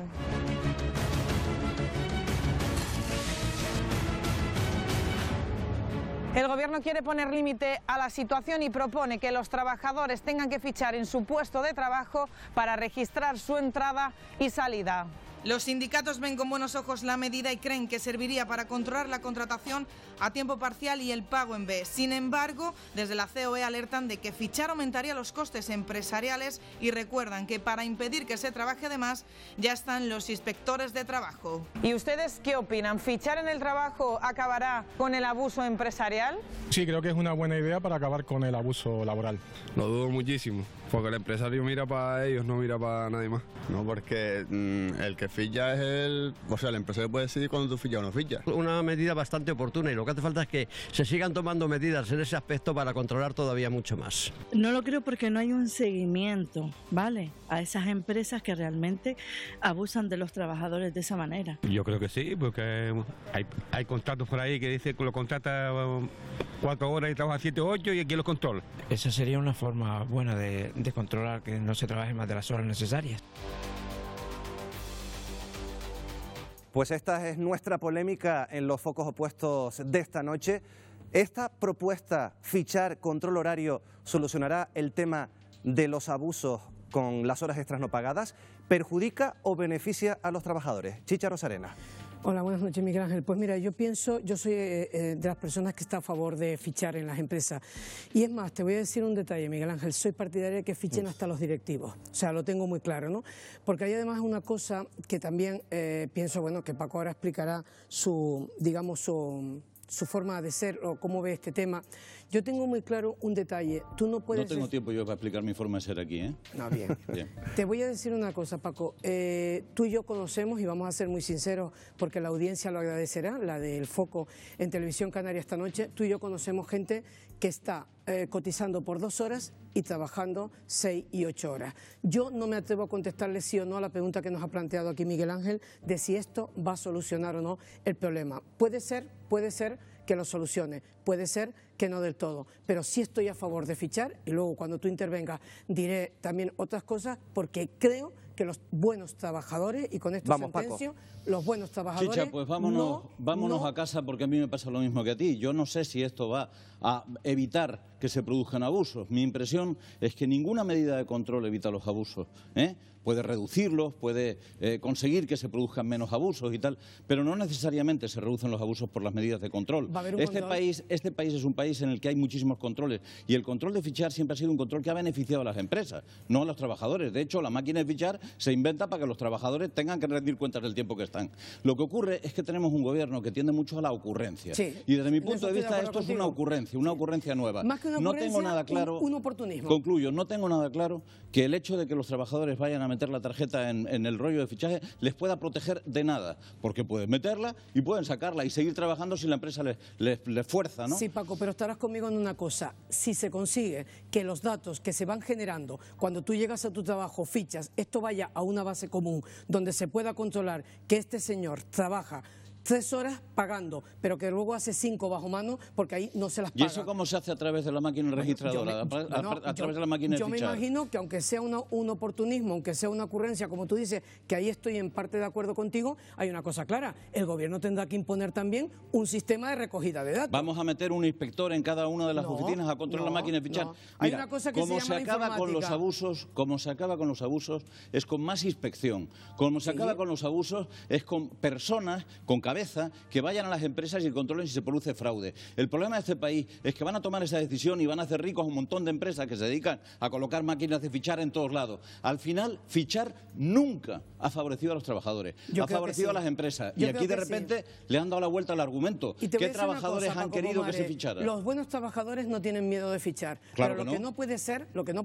El Gobierno quiere poner límite a la situación y propone que los trabajadores tengan que fichar en su puesto de trabajo para registrar su entrada y salida. Los sindicatos ven con buenos ojos la medida y creen que serviría para controlar la contratación a tiempo parcial y el pago en B. Sin embargo, desde la COE alertan de que fichar aumentaría los costes empresariales y recuerdan que para impedir que se trabaje de más ya están los inspectores de trabajo. ¿Y ustedes qué opinan? ¿Fichar en el trabajo acabará con el abuso empresarial? Sí, creo que es una buena idea para acabar con el abuso laboral. Lo dudo muchísimo, porque el empresario mira para ellos, no mira para nadie más. No, porque el que ficha es el empresario puede decidir cuando tú fichas o no fichas. Una medida bastante oportuna y lo que hace falta es que se sigan tomando medidas en ese aspecto para controlar todavía mucho más. No lo creo porque no hay un seguimiento, ¿vale?, a esas empresas que realmente abusan de los trabajadores de esa manera. Yo creo que sí, porque hay contratos por ahí que dicen que lo contrata 4 horas y trabaja 7 o 8 y aquí los controla. Esa sería una forma buena de controlar que no se trabaje más de las horas necesarias. Pues esta es nuestra polémica en los focos opuestos de esta noche. ¿Esta propuesta, fichar control horario, solucionará el tema de los abusos con las horas extras no pagadas? ¿Perjudica o beneficia a los trabajadores? Chicha Rosarena. Hola, buenas noches, Miguel Ángel. Pues mira, yo soy de las personas que está a favor de fichar en las empresas. Y es más, te voy a decir un detalle, Miguel Ángel, soy partidaria de que fichen hasta los directivos. O sea, lo tengo muy claro, ¿no? Porque hay además una cosa que también pienso, bueno, que Paco ahora explicará su forma de ser o cómo ve este tema. Yo tengo muy claro un detalle. Tú no puedes... No tengo tiempo yo para explicar mi forma de ser aquí, ¿eh? No, bien. Bien. Te voy a decir una cosa, Paco. Tú y yo conocemos, y vamos a ser muy sinceros, porque la audiencia lo agradecerá, la del Foco en Televisión Canaria esta noche, tú y yo conocemos gente que está cotizando por 2 horas y trabajando 6 y 8 horas. Yo no me atrevo a contestarle sí o no a la pregunta que nos ha planteado aquí Miguel Ángel de si esto va a solucionar o no el problema. Puede ser que lo solucione, puede ser que no del todo, pero sí estoy a favor de fichar y luego cuando tú intervengas diré también otras cosas porque creo que los buenos trabajadores, y con esto sentencio, los buenos trabajadores... Chicha, pues vámonos a casa porque a mí me pasa lo mismo que a ti. Yo no sé si esto va a evitar que se produzcan abusos. Mi impresión es que ninguna medida de control evita los abusos, ¿eh? Puede reducirlos, puede conseguir que se produzcan menos abusos y tal, pero no necesariamente se reducen los abusos por las medidas de control. Este país es un país en el que hay muchísimos controles y el control de fichar siempre ha sido un control que ha beneficiado a las empresas, no a los trabajadores. De hecho, la máquina de fichar se inventa para que los trabajadores tengan que rendir cuentas del tiempo que están. Lo que ocurre es que tenemos un gobierno que tiende mucho a la ocurrencia. Sí, y desde mi punto de vista esto es una ocurrencia nueva. Más que una no tengo nada claro, un oportunismo. Concluyo, no tengo nada claro que el hecho de que los trabajadores vayan a meter la tarjeta en el rollo de fichaje les pueda proteger de nada, porque pueden meterla y pueden sacarla y seguir trabajando si la empresa les fuerza, ¿no? Sí, Paco, pero estarás conmigo en una cosa. Si se consigue que los datos que se van generando cuando tú llegas a tu trabajo, fichas, esto vaya a una base común donde se pueda controlar que este señor trabaja 3 horas pagando, pero que luego hace 5 bajo mano porque ahí no se las paga. ¿Y eso cómo se hace a través de la máquina registradora? A través de la máquina de fichar. Yo me imagino que aunque sea un oportunismo, aunque sea una ocurrencia, como tú dices, que ahí estoy en parte de acuerdo contigo, hay una cosa clara, el gobierno tendrá que imponer también un sistema de recogida de datos. Vamos a meter un inspector en cada una de las oficinas a controlar la máquina de fichar. No. Hay una cosa que como se acaba con los abusos, como se acaba con los abusos es con más inspección. Como se acaba con los abusos es con personas con cabeza que vayan a las empresas y controlen si se produce fraude. El problema de este país es que van a tomar esa decisión y van a hacer ricos a un montón de empresas que se dedican a colocar máquinas de fichar en todos lados. Al final, fichar nunca ha favorecido a los trabajadores, ha favorecido a las empresas. Y aquí de repente le han dado la vuelta al argumento. ¿Qué trabajadores han querido que se fichara? Los buenos trabajadores no tienen miedo de fichar. Claro pero lo que no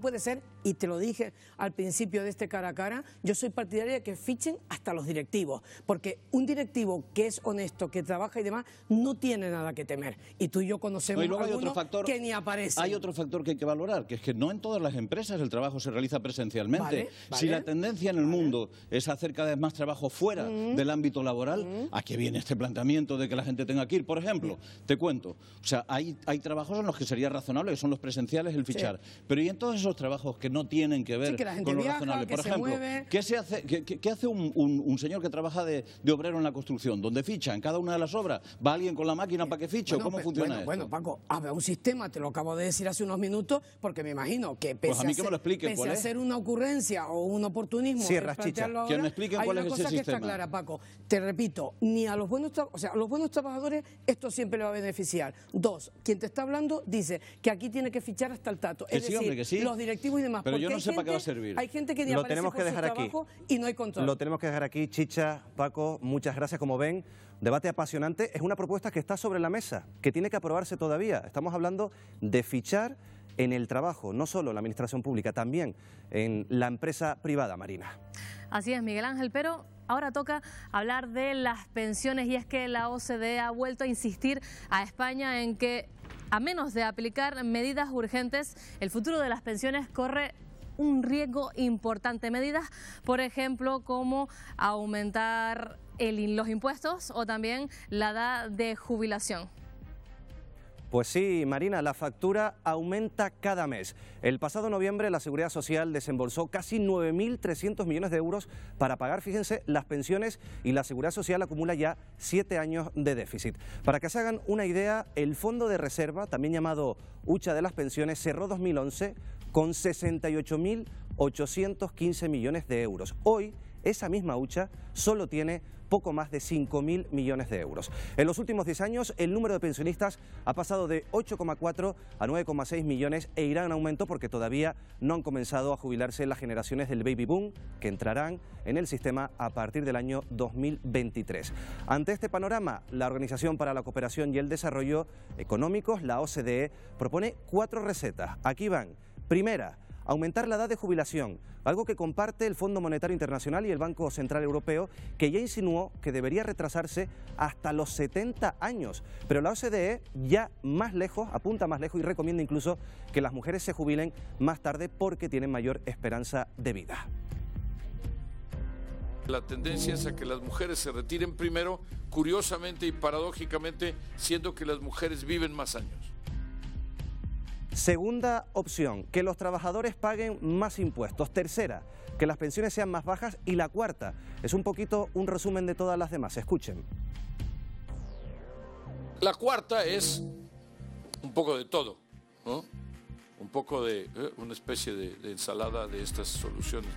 puede ser, y te lo dije al principio de este cara a cara, yo soy partidaria de que fichen hasta los directivos. Porque un directivo que es honesto, que trabaja y demás, no tiene nada que temer. Y tú y yo conocemos algunos que ni aparecen. Hay otro factor que hay que valorar, que es que no en todas las empresas el trabajo se realiza presencialmente. Si la tendencia en el mundo es hacer cada vez más trabajo fuera del ámbito laboral, ¿a qué viene este planteamiento de que la gente tenga que ir? Por ejemplo, te cuento, o sea, hay trabajos en los que sería razonable, que son los presenciales, el fichar. Pero ¿y en todos esos trabajos que no tienen que ver con lo razonable? Por ejemplo, ¿qué hace un señor que trabaja de obrero en la construcción? Donde fichan cada una de las obras, ¿va alguien con la máquina para que fiche? ¿Cómo funciona esto? Bueno, Paco, habrá un sistema, te lo acabo de decir hace unos minutos, porque me imagino que pese a ser una ocurrencia o un oportunismo, plantearlo ahora, que me expliquen cuál es ese sistema. Hay una cosa que está clara, Paco. Te repito, ni a los buenos trabajadores esto siempre le va a beneficiar. 2, quien te está hablando dice que aquí tiene que fichar hasta el tato. Es decir, los directivos y demás. Pero yo no sé para qué va a servir. Hay gente que ni aparece por su trabajo y no hay control. Lo tenemos que dejar aquí. Chicha, Paco, muchas gracias. Como ven, debate apasionante. Es una propuesta que está sobre la mesa, que tiene que aprobarse todavía. Estamos hablando de fichar en el trabajo, no solo en la administración pública, también en la empresa privada, Marina. Así es, Miguel Ángel, pero ahora toca hablar de las pensiones, y es que la OCDE ha vuelto a insistir a España en que, a menos de aplicar medidas urgentes, el futuro de las pensiones corre un riesgo importante. Medidas, por ejemplo, como aumentar los impuestos o también la edad de jubilación. Pues sí, Marina, la factura aumenta cada mes. El pasado noviembre la Seguridad Social desembolsó casi 9.300 millones de euros para pagar, fíjense, las pensiones, y la Seguridad Social acumula ya 7 años de déficit. Para que se hagan una idea, el Fondo de Reserva, también llamado Hucha de las Pensiones, cerró 2011 con 68.815 millones de euros. Hoy esa misma hucha solo tiene poco más de 5.000 millones de euros. En los últimos 10 años, el número de pensionistas ha pasado de 8,4 a 9,6 millones e irá en aumento porque todavía no han comenzado a jubilarse las generaciones del baby boom que entrarán en el sistema a partir del año 2023. Ante este panorama, la Organización para la Cooperación y el Desarrollo Económicos, la OCDE, propone 4 recetas. Aquí van. Primera, aumentar la edad de jubilación, algo que comparte el Fondo Monetario Internacional y el Banco Central Europeo, que ya insinuó que debería retrasarse hasta los 70 años. Pero la OCDE ya más lejos, apunta más lejos y recomienda incluso que las mujeres se jubilen más tarde porque tienen mayor esperanza de vida. La tendencia es a que las mujeres se retiren primero, curiosamente y paradójicamente, siendo que las mujeres viven más años. Segunda opción, que los trabajadores paguen más impuestos. Tercera, que las pensiones sean más bajas. Y la cuarta, es un poquito un resumen de todas las demás. Escuchen. La cuarta es un poco de todo, ¿no? Un poco de una especie de ensalada de estas soluciones.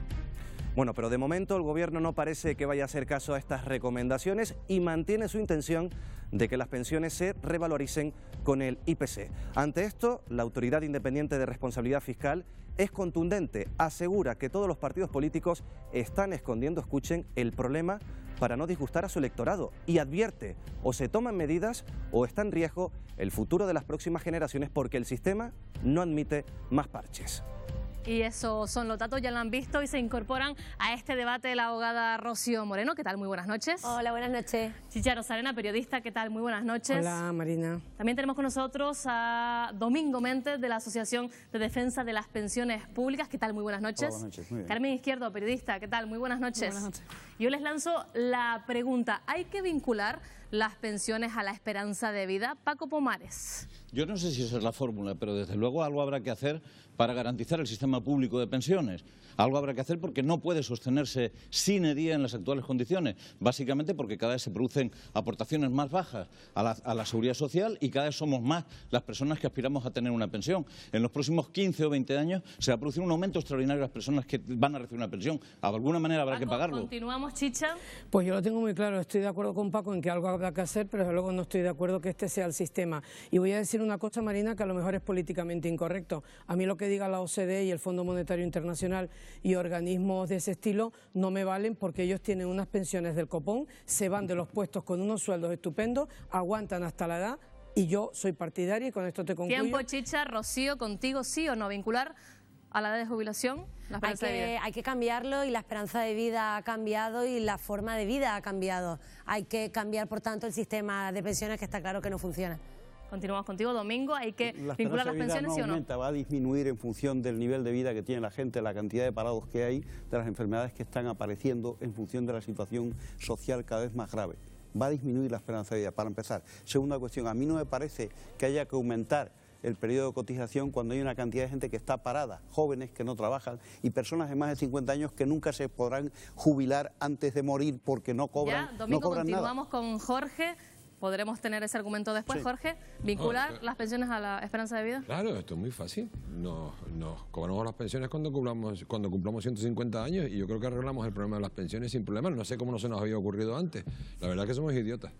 Bueno, pero de momento el gobierno no parece que vaya a hacer caso a estas recomendaciones y mantiene su intención de que las pensiones se revaloricen con el IPC. Ante esto, la Autoridad Independiente de Responsabilidad Fiscal es contundente, asegura que todos los partidos políticos están escondiendo, escuchen, el problema para no disgustar a su electorado y advierte, o se toman medidas o está en riesgo el futuro de las próximas generaciones porque el sistema no admite más parches. Y esos son los datos, ya lo han visto y se incorporan a este debate la abogada Rocío Moreno. ¿Qué tal? Muy buenas noches. Hola, buenas noches. Chicha Rosarena, periodista. ¿Qué tal? Muy buenas noches. Hola, Marina. También tenemos con nosotros a Domingo Méndez de la Asociación de Defensa de las Pensiones Públicas. ¿Qué tal? Muy buenas noches. Hola, buenas noches. Muy bien. Carmen Izquierdo, periodista. ¿Qué tal? Muy buenas noches. Buenas noches. Yo les lanzo la pregunta. ¿Hay que vincular las pensiones a la esperanza de vida? Paco Pomares. Yo no sé si esa es la fórmula, pero desde luego algo habrá que hacer para garantizar el sistema público de pensiones. Algo habrá que hacer porque no puede sostenerse sine die en las actuales condiciones, básicamente porque cada vez se producen aportaciones más bajas a la seguridad social y cada vez somos más las personas que aspiramos a tener una pensión. En los próximos 15 o 20 años se va a producir un aumento extraordinario de las personas que van a recibir una pensión. De alguna manera habrá Paco, que pagarlo. Continuamos, Chicha. Pues yo lo tengo muy claro, estoy de acuerdo con Paco en que algo habrá que hacer, pero desde luego no estoy de acuerdo que este sea el sistema. Y voy a decir una cosa, Marina, que a lo mejor es políticamente incorrecto. A mí lo que diga la OCDE y el Fondo Monetario Internacional y organismos de ese estilo no me valen porque ellos tienen unas pensiones del copón, se van de los puestos con unos sueldos estupendos, aguantan hasta la edad y yo soy partidaria y con esto te concluyo. Tiempo, Chicha. Rocío, contigo, ¿sí o no vincular a la edad de jubilación la esperanza de vida? Hay que cambiarlo y la esperanza de vida ha cambiado y la forma de vida ha cambiado. Hay que cambiar, por tanto, el sistema de pensiones que está claro que no funciona. Continuamos contigo, Domingo. ¿Hay que vincular las pensiones, sí o no? Aumenta, va a disminuir en función del nivel de vida que tiene la gente, la cantidad de parados que hay, de las enfermedades que están apareciendo en función de la situación social cada vez más grave. Va a disminuir la esperanza de vida, para empezar. Segunda cuestión, a mí no me parece que haya que aumentar el periodo de cotización cuando hay una cantidad de gente que está parada, jóvenes que no trabajan y personas de más de 50 años que nunca se podrán jubilar antes de morir porque no cobran, ya, Domingo, no cobran nada. Continuamos con Jorge. ¿Podremos tener ese argumento después, sí. Jorge? ¿Vincular las pensiones a la esperanza de vida? Claro, esto es muy fácil. Nos cobramos las pensiones cuando cumplamos 150 años y yo creo que arreglamos el problema de las pensiones sin problemas. No sé cómo no se nos había ocurrido antes. La verdad es que somos idiotas.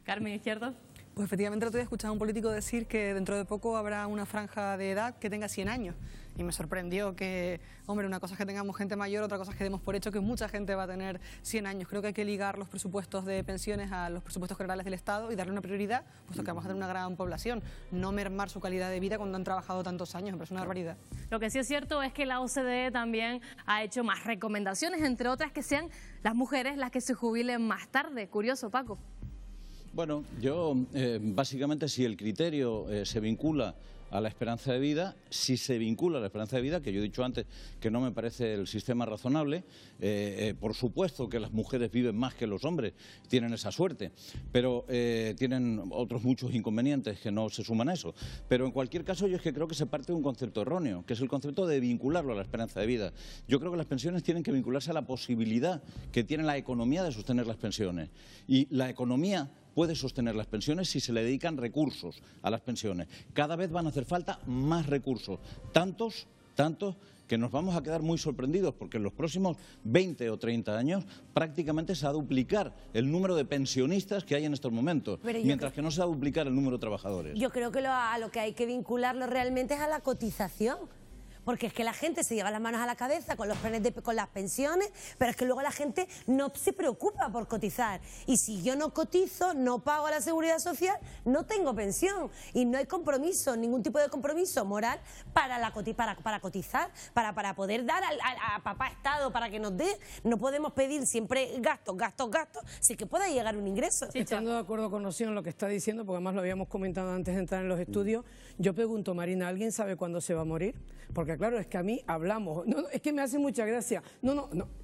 Carmen Izquierdo. Pues efectivamente, el otro día escuchaba a un político decir que dentro de poco habrá una franja de edad que tenga 100 años. Y me sorprendió que, hombre, una cosa es que tengamos gente mayor, otra cosa es que demos por hecho que mucha gente va a tener 100 años. Creo que hay que ligar los presupuestos de pensiones a los presupuestos generales del Estado y darle una prioridad, puesto que vamos a tener una gran población. No mermar su calidad de vida cuando han trabajado tantos años, me parece una barbaridad. Lo que sí es cierto es que la OCDE también ha hecho más recomendaciones, entre otras que sean las mujeres las que se jubilen más tarde. Curioso, Paco. Bueno, yo básicamente si el criterio se vincula a la esperanza de vida, si se vincula a la esperanza de vida, que yo he dicho antes que no me parece el sistema razonable, por supuesto que las mujeres viven más que los hombres, tienen esa suerte, pero tienen otros muchos inconvenientes que no se suman a eso. Pero en cualquier caso yo es que creo que se parte de un concepto erróneo, que es el concepto de vincularlo a la esperanza de vida. Yo creo que las pensiones tienen que vincularse a la posibilidad que tiene la economía de sostener las pensiones. Y la economía puede sostener las pensiones si se le dedican recursos a las pensiones. Cada vez van a hacer falta más recursos, tantos tantos que nos vamos a quedar muy sorprendidos porque en los próximos 20 o 30 años prácticamente se va a duplicar el número de pensionistas que hay en estos momentos, mientras que no se va a duplicar el número de trabajadores. Yo creo que a lo que hay que vincularlo realmente es a la cotización. Porque es que la gente se lleva las manos a la cabeza con los planes con las pensiones, pero es que luego la gente no se preocupa por cotizar. Y si yo no cotizo, no pago a la seguridad social, no tengo pensión. Y no hay compromiso, ningún tipo de compromiso moral para cotizar, para poder dar a papá Estado para que nos dé. No podemos pedir siempre gastos, sin que pueda llegar un ingreso. Sí, estando de acuerdo con Rocío en lo que está diciendo, porque además lo habíamos comentado antes de entrar en los estudios, yo pregunto, Marina, ¿alguien sabe cuándo se va a morir? Porque claro, es que a mí hablamos, es que me hace mucha gracia,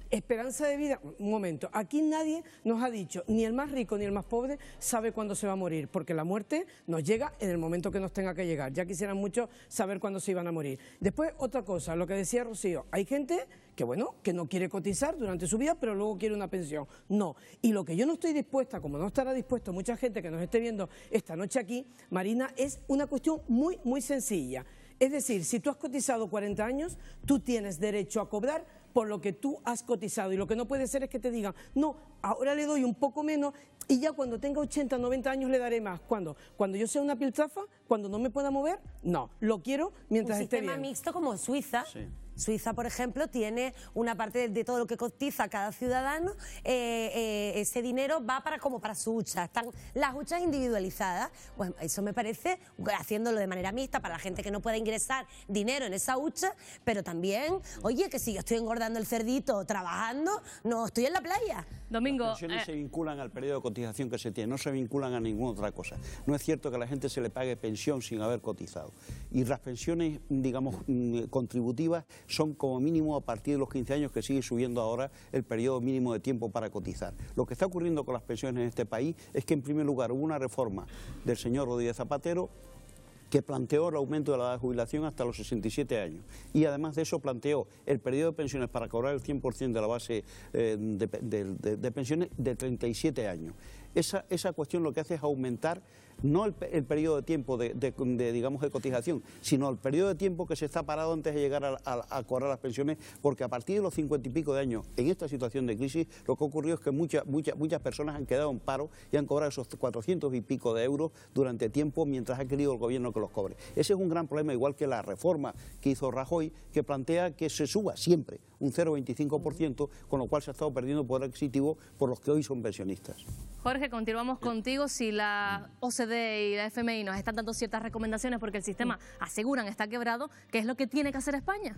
esperanza de vida, un momento, aquí nadie nos ha dicho, ni el más rico ni el más pobre sabe cuándo se va a morir, porque la muerte nos llega en el momento que nos tenga que llegar, ya quisieran muchos saber cuándo se iban a morir. Después, otra cosa, lo que decía Rocío, hay gente que bueno, que no quiere cotizar durante su vida, pero luego quiere una pensión. No, y lo que yo no estoy dispuesta, como no estará dispuesto mucha gente que nos esté viendo esta noche aquí, Marina, es una cuestión muy, muy sencilla. Es decir, si tú has cotizado 40 años, tú tienes derecho a cobrar por lo que tú has cotizado. Y lo que no puede ser es que te digan, no, ahora le doy un poco menos y ya cuando tenga 80, 90 años le daré más. ¿Cuándo? Cuando yo sea una piltrafa, cuando no me pueda mover, no. Lo quiero mientras esté bien. Un sistema mixto como Suiza. Sí. Suiza, por ejemplo, tiene una parte de todo lo que cotiza cada ciudadano, ese dinero va para su hucha. Están las huchas individualizadas. Pues eso me parece, haciéndolo de manera mixta para la gente que no pueda ingresar dinero en esa hucha, pero también, oye, que si yo estoy engordando el cerdito trabajando, no estoy en la playa. Domingo. Las pensiones se vinculan al periodo de cotización que se tiene, no se vinculan a ninguna otra cosa. No es cierto que a la gente se le pague pensión sin haber cotizado. Y las pensiones, digamos, contributivas son como mínimo a partir de los 15 años, que sigue subiendo ahora el periodo mínimo de tiempo para cotizar. Lo que está ocurriendo con las pensiones en este país es que en primer lugar hubo una reforma del señor Rodríguez Zapatero que planteó el aumento de la edad de jubilación hasta los 67 años. Y además de eso planteó el periodo de pensiones para cobrar el 100% de la base de pensiones de 37 años. Esa cuestión lo que hace es aumentar no el periodo de tiempo digamos, de cotización, sino el periodo de tiempo que se está parado antes de llegar a cobrar las pensiones, porque a partir de los 50 y pico de años, en esta situación de crisis, lo que ha ocurrido es que muchas personas han quedado en paro y han cobrado esos 400 y pico de euros durante tiempo mientras ha querido el gobierno que los cobre. Ese es un gran problema, igual que la reforma que hizo Rajoy, que plantea que se suba siempre un 0,25%, con lo cual se ha estado perdiendo poder adquisitivo por los que hoy son pensionistas. Jorge, continuamos contigo. Si la OCDE y la FMI nos están dando ciertas recomendaciones porque el sistema, aseguran, está quebrado, ¿qué es lo que tiene que hacer España?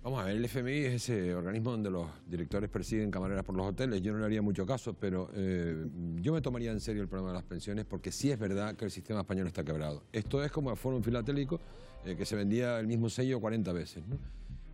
Vamos a ver, el FMI es ese organismo donde los directores persiguen camareras por los hoteles. Yo no le haría mucho caso, pero yo me tomaría en serio el problema de las pensiones, porque sí es verdad que el sistema español está quebrado. Esto es como el Fórum Filatélico, que se vendía el mismo sello 40 veces, ¿no?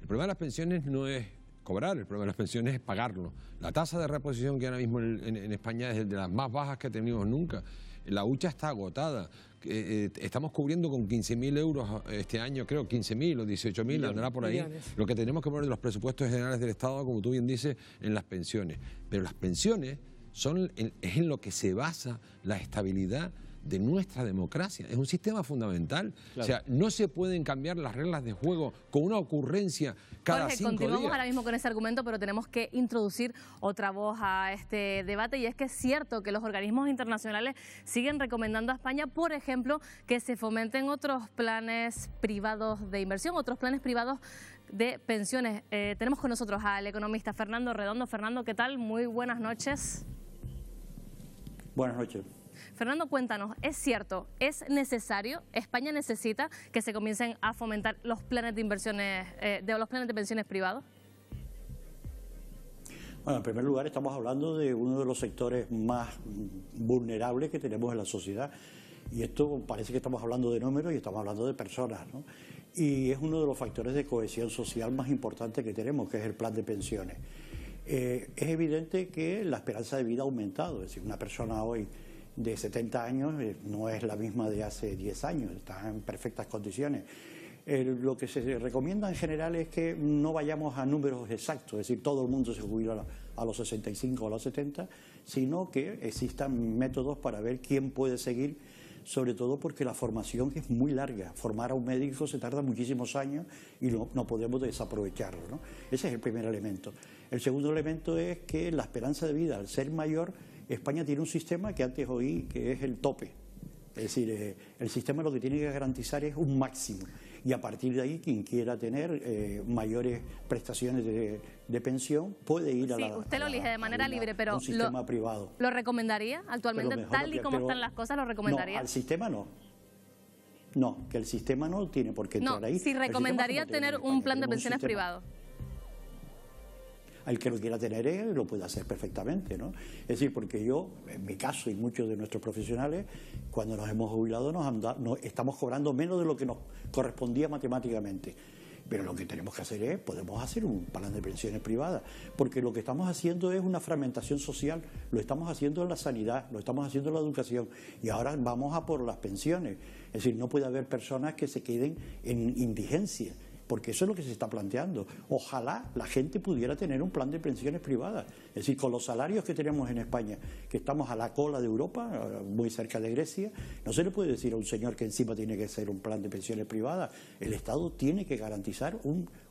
El problema de las pensiones no es cobrar, el problema de las pensiones es pagarlo. La tasa de reposición que ahora mismo en España es de las más bajas que tenemos nunca. La hucha está agotada. Estamos cubriendo con 15.000 euros este año, creo, 15.000 o 18.000, andará por ahí. Lo que tenemos que poner de los presupuestos generales del Estado, como tú bien dices, en las pensiones. Pero las pensiones es en lo que se basa la estabilidad de nuestra democracia. Es un sistema fundamental. Claro. O sea, no se pueden cambiar las reglas de juego con una ocurrencia cada 5 días. Continuamos ahora mismo con ese argumento, pero tenemos que introducir otra voz a este debate, y es que es cierto que los organismos internacionales siguen recomendando a España, por ejemplo, que se fomenten otros planes privados de inversión, otros planes privados de pensiones. Tenemos con nosotros al economista Fernando Redondo. Fernando, ¿qué tal? Muy buenas noches. Buenas noches. Fernando, cuéntanos, ¿es cierto, es necesario, España necesita que se comiencen a fomentar los planes de inversiones, los planes de pensiones privados? Bueno, en primer lugar estamos hablando de uno de los sectores más vulnerables que tenemos en la sociedad, y esto parece que estamos hablando de números y estamos hablando de personas, ¿no? Y es uno de los factores de cohesión social más importantes que tenemos, que es el plan de pensiones. Es evidente que la esperanza de vida ha aumentado, es decir, una persona hoy de 70 años no es la misma de hace 10 años, está en perfectas condiciones. Lo que se recomienda en general es que no vayamos a números exactos, es decir, todo el mundo se jubila a los 65 o a los 70, sino que existan métodos para ver quién puede seguir sobre todo porque la formación es muy larga. Formar a un médico se tarda muchísimos años y no podemos desaprovecharlo, ¿no? Ese es el primer elemento. El segundo elemento es que la esperanza de vida, al ser mayor, España tiene un sistema que antes oí que es el tope. Es decir, el sistema lo que tiene que garantizar es un máximo. Y a partir de ahí, quien quiera tener mayores prestaciones de pensión puede ir a la... Usted lo elige de manera libre, pero un sistema privado. ¿Lo recomendaría actualmente? Tal y como están las cosas, ¿lo recomendaría? No, al sistema no. No, que el sistema no tiene por qué entrar ahí. No, si recomendaría tener un plan de pensiones privado. El que lo quiera tener él lo puede hacer perfectamente, ¿no? Es decir, porque yo, en mi caso y muchos de nuestros profesionales, cuando nos hemos jubilado estamos cobrando menos de lo que nos correspondía matemáticamente. Pero lo que tenemos que hacer es, podemos hacer un plan de pensiones privadas, porque lo que estamos haciendo es una fragmentación social, lo estamos haciendo en la sanidad, lo estamos haciendo en la educación, y ahora vamos a por las pensiones. Es decir, no puede haber personas que se queden en indigencia, porque eso es lo que se está planteando. Ojalá la gente pudiera tener un plan de pensiones privadas. Es decir, con los salarios que tenemos en España, que estamos a la cola de Europa, muy cerca de Grecia, no se le puede decir a un señor que encima tiene que hacer un plan de pensiones privadas. El Estado tiene que garantizar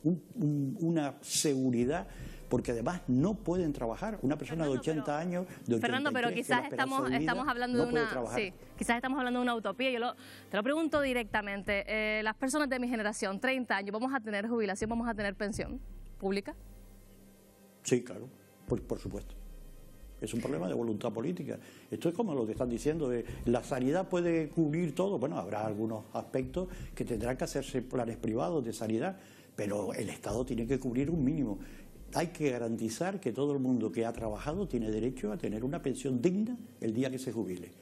una seguridad, porque además no pueden trabajar. Una persona de 80 años, de 83, Fernando, pero quizás estamos hablando de una... Sí, quizás estamos hablando de una utopía. Te lo pregunto directamente. Las personas de mi generación, 30 años, ¿vamos a tener jubilación, vamos a tener pensión pública? Sí, claro, por supuesto. Es un problema de voluntad política. Esto es como lo que están diciendo, la sanidad puede cubrir todo. Bueno, habrá algunos aspectos que tendrán que hacerse planes privados de sanidad, pero el Estado tiene que cubrir un mínimo. Hay que garantizar que todo el mundo que ha trabajado tiene derecho a tener una pensión digna el día que se jubile.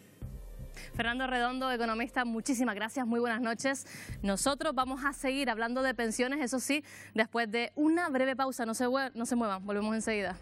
Fernando Redondo, economista, muchísimas gracias, muy buenas noches. Nosotros vamos a seguir hablando de pensiones, eso sí, después de una breve pausa. No se muevan, volvemos enseguida.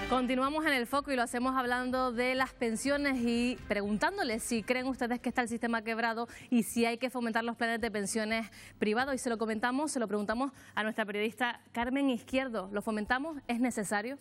Continuamos en el foco y lo hacemos hablando de las pensiones y preguntándoles si creen ustedes que está el sistema quebrado y si hay que fomentar los planes de pensiones privados. Y se lo preguntamos a nuestra periodista Carmen Izquierdo. ¿Lo fomentamos? ¿Es necesario?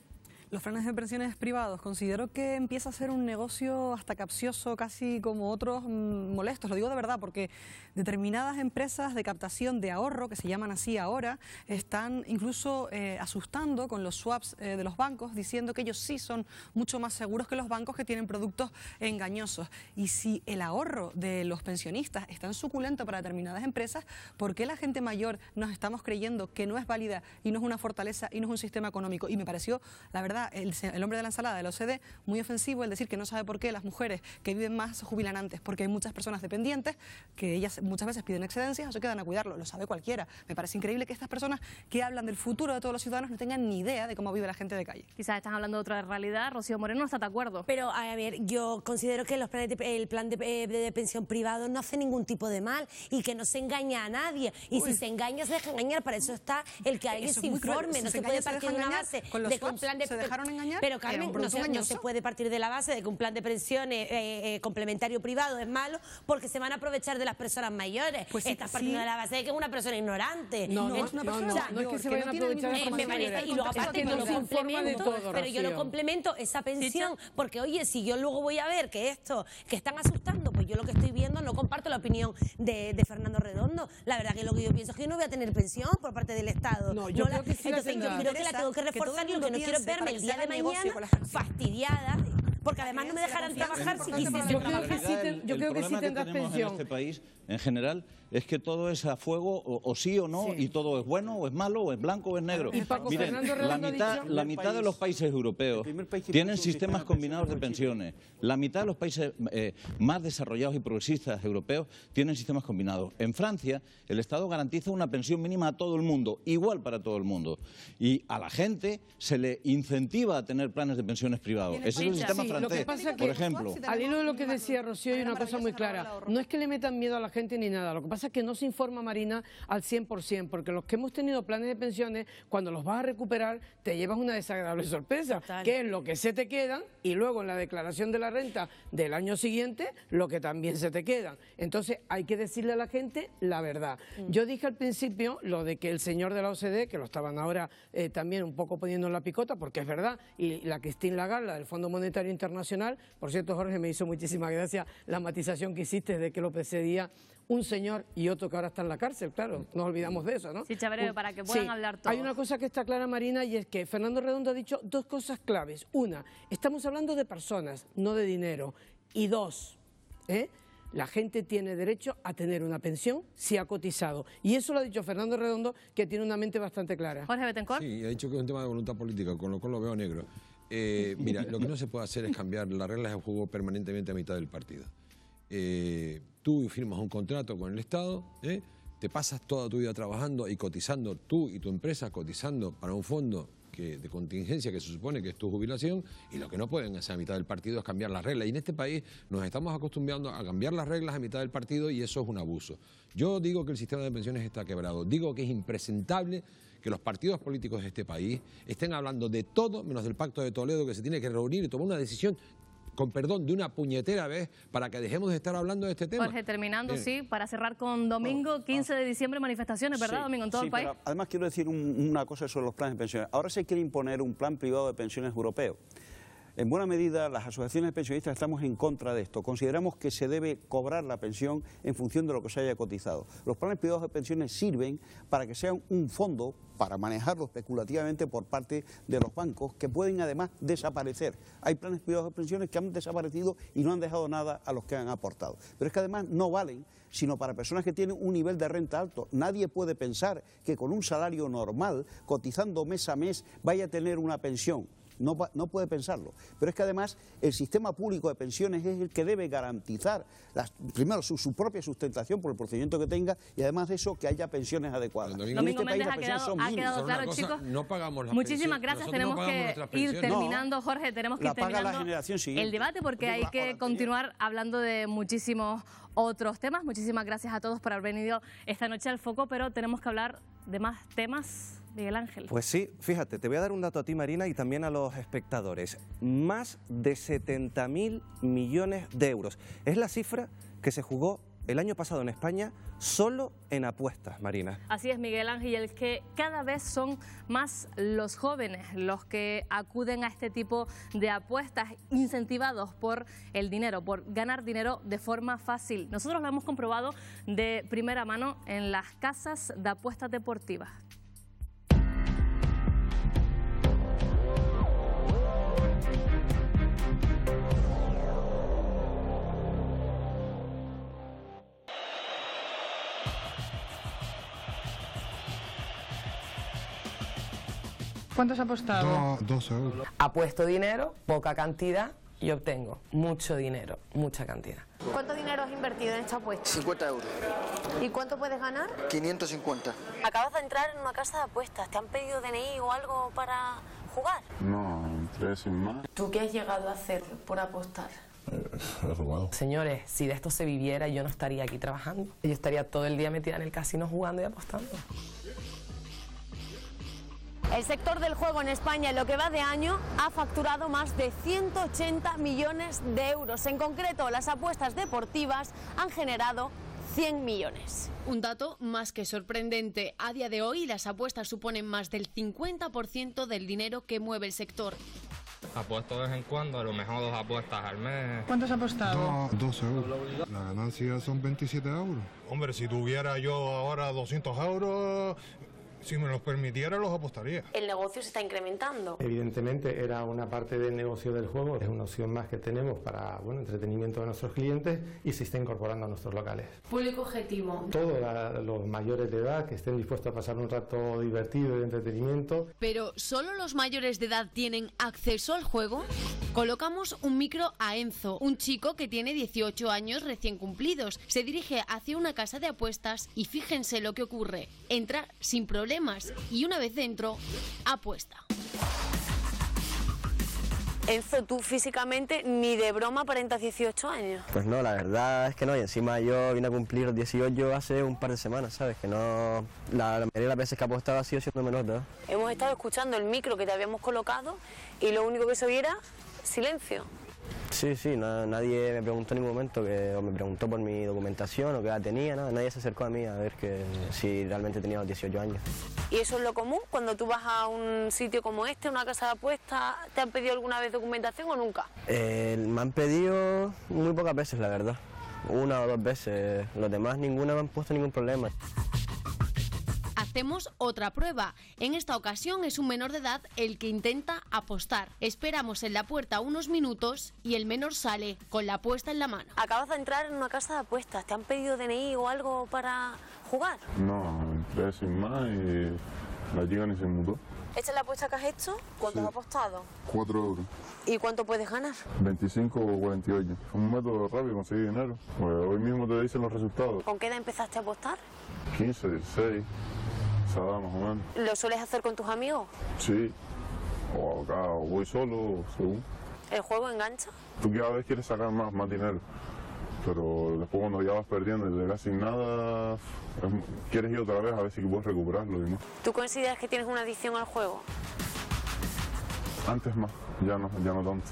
Los planes de pensiones privados, considero que empieza a ser un negocio hasta capcioso, casi como otros molestos. Lo digo de verdad, porque determinadas empresas de captación de ahorro, que se llaman así ahora, están incluso asustando con los swaps de los bancos, diciendo que ellos sí son mucho más seguros que los bancos, que tienen productos engañosos. Y si el ahorro de los pensionistas es tan suculento para determinadas empresas, ¿por qué la gente mayor nos estamos creyendo que no es válida y no es una fortaleza y no es un sistema económico? Y me pareció, la verdad, el hombre de la ensalada de la OCDE, muy ofensivo el decir que no sabe por qué las mujeres que viven más se jubilan antes, porque hay muchas personas dependientes que ellas muchas veces piden excedencias o se quedan a cuidarlo, lo sabe cualquiera. Me parece increíble que estas personas que hablan del futuro de todos los ciudadanos no tengan ni idea de cómo vive la gente de calle. Quizás están hablando de otra realidad. Rocío Moreno no está de acuerdo. Pero, a ver, yo considero que el plan de pensión privado no hace ningún tipo de mal y que no se engaña a nadie. Y si se engaña, se deja engañar. Para eso está el que alguien se informe. No se puede partir de una base de que un plan de... ¿Se dejaron engañar? Pero, Carmen, no se puede partir de la base de que un plan de pensiones complementario privado es malo porque se van a aprovechar de las personas mayores. Pues estás partiendo de la base de que es una persona ignorante. No es que se vayan a aprovechar de las personas mayores. Y luego aparte yo lo complemento, pero yo lo complemento esa pensión, porque oye, si yo luego voy a ver que están asustando, pues yo lo que estoy viendo, no comparto la opinión de Fernando Redondo. La verdad que lo que yo pienso es que yo no voy a tener pensión por parte del Estado. Entonces yo creo que la tengo que reforzar y lo que no quiero es verme el día de mañana fastidiada, porque además no me dejarán trabajar si quisiese trabajar. Yo creo que sí tendrás pensión. En este país, en general, es que todo es a fuego, o sí o no, y todo es bueno, o es malo, o es blanco, o es negro. Miren, la mitad de los países europeos tienen sistemas combinados de pensiones. La mitad de los países más desarrollados y progresistas europeos tienen sistemas combinados. En Francia, el Estado garantiza una pensión mínima a todo el mundo, igual para todo el mundo. Y a la gente se le incentiva a tener planes de pensiones privados. Ese es el sistema francés, lo que pasa por ejemplo. Al hilo de lo que decía Rocío, hay una cosa muy clara. No es que le metan miedo a la gente ni nada. Lo que pasa cosa que no se informa, Marina, al 100%, porque los que hemos tenido planes de pensiones, cuando los vas a recuperar, te llevas una desagradable sorpresa, que es lo que se te quedan y luego en la declaración de la renta del año siguiente, lo que también se te quedan. Entonces hay que decirle a la gente la verdad. Yo dije al principio lo de que el señor de la OCDE, que lo estaban ahora también un poco poniendo en la picota, porque es verdad, y la Christine Lagarde, del Fondo Monetario Internacional, por cierto, Jorge, me hizo muchísimas gracias la matización que hiciste de que lo precedía un señor y otro que ahora está en la cárcel, claro, nos olvidamos de eso, ¿no? Sí, Chabrero, para que puedan hablar todos. Hay una cosa que está clara, Marina, y es que Fernando Redondo ha dicho dos cosas claves. Una, estamos hablando de personas, no de dinero. Y dos, la gente tiene derecho a tener una pensión si ha cotizado. Y eso lo ha dicho Fernando Redondo, que tiene una mente bastante clara. Jorge Bettencourt. Sí, ha dicho que es un tema de voluntad política, con lo cual lo veo negro. Mira, lo que no se puede hacer es cambiar las reglas de juego permanentemente a mitad del partido. Tú firmas un contrato con el Estado, te pasas toda tu vida trabajando y cotizando, tú y tu empresa cotizando para un fondo de contingencia que se supone que es tu jubilación, y lo que no pueden hacer a mitad del partido es cambiar las reglas. Y en este país nos estamos acostumbrando a cambiar las reglas a mitad del partido y eso es un abuso. Yo digo que el sistema de pensiones está quebrado, digo que es impresentable que los partidos políticos de este país estén hablando de todo menos del Pacto de Toledo, que se tiene que reunir y tomar una decisión, con perdón, de una puñetera vez, para que dejemos de estar hablando de este tema. Jorge, terminando, sí, para cerrar con domingo, 15 de diciembre, manifestaciones, ¿verdad, Domingo, en todo el país? Pero además quiero decir una cosa sobre los planes de pensiones. Ahora se quiere imponer un plan privado de pensiones europeo. En buena medida, las asociaciones de pensionistas estamos en contra de esto. Consideramos que se debe cobrar la pensión en función de lo que se haya cotizado. Los planes privados de pensiones sirven para que sean un fondo para manejarlo especulativamente por parte de los bancos, que pueden además desaparecer. Hay planes privados de pensiones que han desaparecido y no han dejado nada a los que han aportado. Pero es que además no valen sino para personas que tienen un nivel de renta alto. Nadie puede pensar que con un salario normal, cotizando mes a mes, vaya a tener una pensión. No puede pensarlo. Pero es que además el sistema público de pensiones es el que debe garantizar, primero, su propia sustentación por el procedimiento que tenga, y además de eso, que haya pensiones adecuadas. Domingo Méndez, ha quedado claro, chicos. No pagamos las Muchísimas gracias. Tenemos que ir terminando, Jorge, tenemos que ir terminando el debate, porque hay que continuar hablando de muchísimos otros temas. Muchísimas gracias a todos por haber venido esta noche al Foco, pero tenemos que hablar de más temas. Miguel Ángel. Pues sí, fíjate, te voy a dar un dato a ti, Marina, y también a los espectadores. Más de 70.000 millones de euros. Es la cifra que se jugó el año pasado en España solo en apuestas, Marina. Así es, Miguel Ángel, y el que cada vez son más los jóvenes los que acuden a este tipo de apuestas, incentivados por el dinero, por ganar dinero de forma fácil. Nosotros lo hemos comprobado de primera mano en las casas de apuestas deportivas. ¿Cuánto has apostado? 2 euros. Apuesto dinero, poca cantidad, y obtengo mucho dinero, mucha cantidad. ¿Cuánto dinero has invertido en esta apuesta? 50 euros. ¿Y cuánto puedes ganar? 550. Acabas de entrar en una casa de apuestas. ¿Te han pedido DNI o algo para jugar? No, entré sin más. ¿Tú qué has llegado a hacer por apostar? He robado. Señores, si de esto se viviera, yo no estaría aquí trabajando. Yo estaría todo el día metida en el casino jugando y apostando. El sector del juego en España en lo que va de año ha facturado más de 180 millones de euros. En concreto, las apuestas deportivas han generado 100 millones. Un dato más que sorprendente. A día de hoy, las apuestas suponen más del 50% del dinero que mueve el sector. Apuesto de vez en cuando, a lo mejor 2 apuestas al mes. ¿Cuánto has apostado? 2 euros. La ganancia son 27 euros. Hombre, si tuviera yo ahora 200 euros... Si me los permitiera, los apostaría. El negocio se está incrementando. Evidentemente era una parte del negocio del juego, es una opción más que tenemos para entretenimiento de nuestros clientes y se está incorporando a nuestros locales. Público objetivo. Todos los mayores de edad que estén dispuestos a pasar un rato divertido y de entretenimiento. ¿Pero solo los mayores de edad tienen acceso al juego? Colocamos un micro a Enzo, un chico que tiene 18 años recién cumplidos. Se dirige hacia una casa de apuestas y fíjense lo que ocurre. Entra sin problemas y una vez dentro, apuesta. Enzo, tú físicamente ni de broma aparentas 18 años. Pues no, la verdad es que no, y encima yo vine a cumplir 18 hace un par de semanas, ¿sabes? Que no, la mayoría de las veces que he apostado ha sido siendo menor de edad. Hemos estado escuchando el micro que te habíamos colocado y lo único que se oía era silencio. Sí, nadie me preguntó en ningún momento, o me preguntó por mi documentación o qué edad tenía, nada. Nadie se acercó a mí a ver si realmente tenía los 18 años. ¿Y eso es lo común? Cuando tú vas a un sitio como este, una casa de apuestas, ¿te han pedido alguna vez documentación o nunca? Me han pedido muy pocas veces, la verdad. 1 o 2 veces. Los demás ninguna me han puesto ningún problema. Hacemos otra prueba. En esta ocasión es un menor de edad el que intenta apostar. Esperamos en la puerta unos minutos y el menor sale con la apuesta en la mano. Acabas de entrar en una casa de apuestas. ¿Te han pedido DNI o algo para jugar? No, entré sin más y la chica ni se mudó. ¿Esta es la apuesta que has hecho? ¿Cuánto has apostado? 4 euros. ¿Y cuánto puedes ganar? 25 o 48. Es un método rápido de conseguir dinero. Pues hoy mismo te dicen los resultados. ¿Con qué edad empezaste a apostar? 15, 16. Esa edad más o menos. ¿Lo sueles hacer con tus amigos? Sí. O acá voy solo, según. ¿El juego engancha? Tú cada vez quieres sacar más dinero. Pero después cuando ya vas perdiendo y te quedas sin nada, quieres ir otra vez a ver si puedes recuperarlo y no. ¿Tú consideras que tienes una adicción al juego? Antes más, ya no tanto.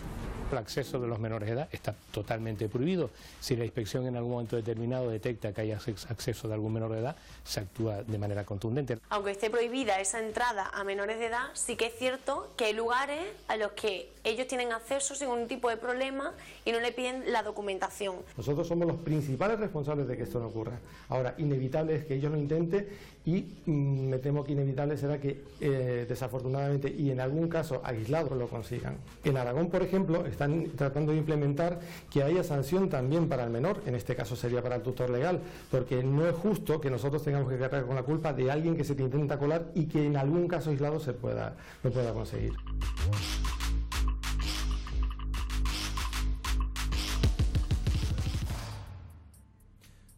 El acceso de los menores de edad está totalmente prohibido. Si la inspección en algún momento determinado detecta que hay acceso de algún menor de edad, se actúa de manera contundente. Aunque esté prohibida esa entrada a menores de edad, sí que es cierto que hay lugares a los que ellos tienen acceso sin ningún tipo de problema y no le piden la documentación. Nosotros somos los principales responsables de que esto no ocurra. Ahora, inevitable es que ellos lo intenten y me temo que inevitable será que desafortunadamente y en algún caso aislado lo consigan. En Aragón, por ejemplo, están tratando de implementar que haya sanción también para el menor, en este caso sería para el tutor legal, porque no es justo que nosotros tengamos que cargar con la culpa de alguien que se te intenta colar y que en algún caso aislado lo pueda conseguir.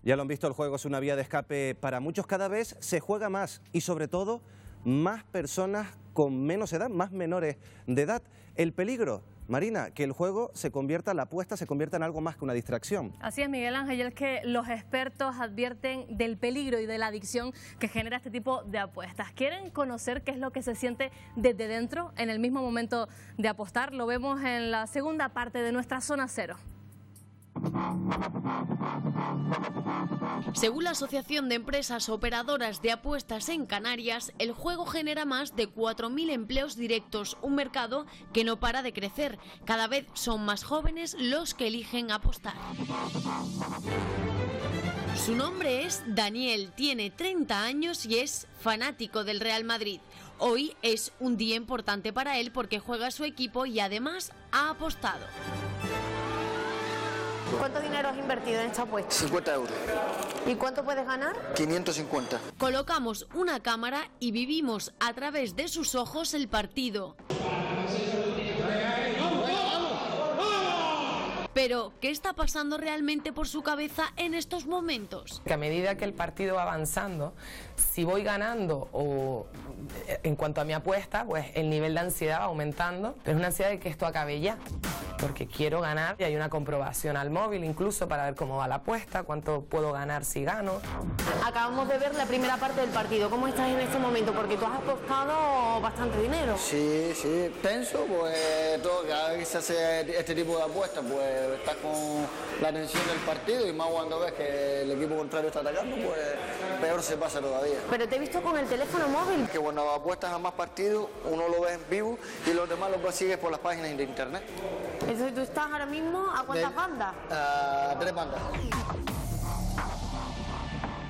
Ya lo han visto, el juego es una vía de escape para muchos. Cada vez se juega más y sobre todo más personas con menos edad, más menores de edad. El peligro, Marina, que el juego la apuesta se convierta en algo más que una distracción. Así es, Miguel Ángel, y es que los expertos advierten del peligro y de la adicción que genera este tipo de apuestas. ¿Quieren conocer qué es lo que se siente desde dentro en el mismo momento de apostar? Lo vemos en la segunda parte de nuestra Zona Cero. Según la Asociación de Empresas Operadoras de Apuestas en Canarias, el juego genera más de 4.000 empleos directos, un mercado que no para de crecer. Cada vez son más jóvenes los que eligen apostar. Su nombre es Daniel, tiene 30 años y es fanático del Real Madrid. Hoy es un día importante para él porque juega a su equipo y además ha apostado. ¿Cuánto dinero has invertido en esta apuesta? 50 euros. ¿Y cuánto puedes ganar? 550. Colocamos una cámara y vivimos a través de sus ojos el partido. Pero, ¿qué está pasando realmente por su cabeza en estos momentos? Que a medida que el partido va avanzando, si voy ganando o en cuanto a mi apuesta, pues el nivel de ansiedad va aumentando, pero es una ansiedad de que esto acabe ya, porque quiero ganar y hay una comprobación al móvil incluso para ver cómo va la apuesta, cuánto puedo ganar si gano. Acabamos de ver la primera parte del partido. ¿Cómo estás en este momento? Porque tú has apostado bastante dinero. Sí, tenso, pues cada vez que se hace este tipo de apuestas, pues estás con la tensión del partido y más cuando ves que el equipo contrario está atacando, pues peor se pasa todavía. Pero te he visto con el teléfono móvil. Que cuando apuestas a más partidos, uno lo ve en vivo y los demás lo consigues por las páginas de internet. Entonces, ¿tú estás ahora mismo a cuántas bandas? A 3 bandas.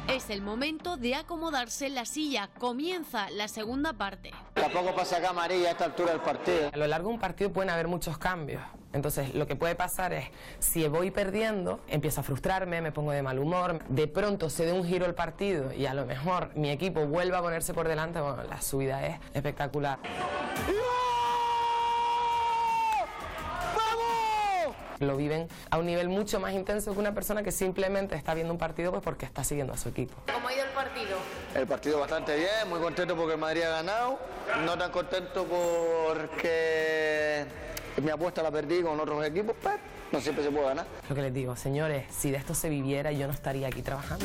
Es el momento de acomodarse en la silla. Comienza la segunda parte. Tampoco pasa acá amarilla a esta altura del partido. A lo largo de un partido pueden haber muchos cambios. Entonces, lo que puede pasar es, si voy perdiendo, empiezo a frustrarme, me pongo de mal humor, de pronto se dé un giro el partido y a lo mejor mi equipo vuelva a ponerse por delante, bueno, la subida es espectacular. Lo viven a un nivel mucho más intenso que una persona que simplemente está viendo un partido pues porque está siguiendo a su equipo. ¿Cómo ha ido el partido? El partido bastante bien, muy contento porque el Madrid ha ganado, no tan contento porque mi apuesta la perdí con otros equipos, pues no siempre se puede ganar. Lo que les digo, señores, si de esto se viviera, yo no estaría aquí trabajando.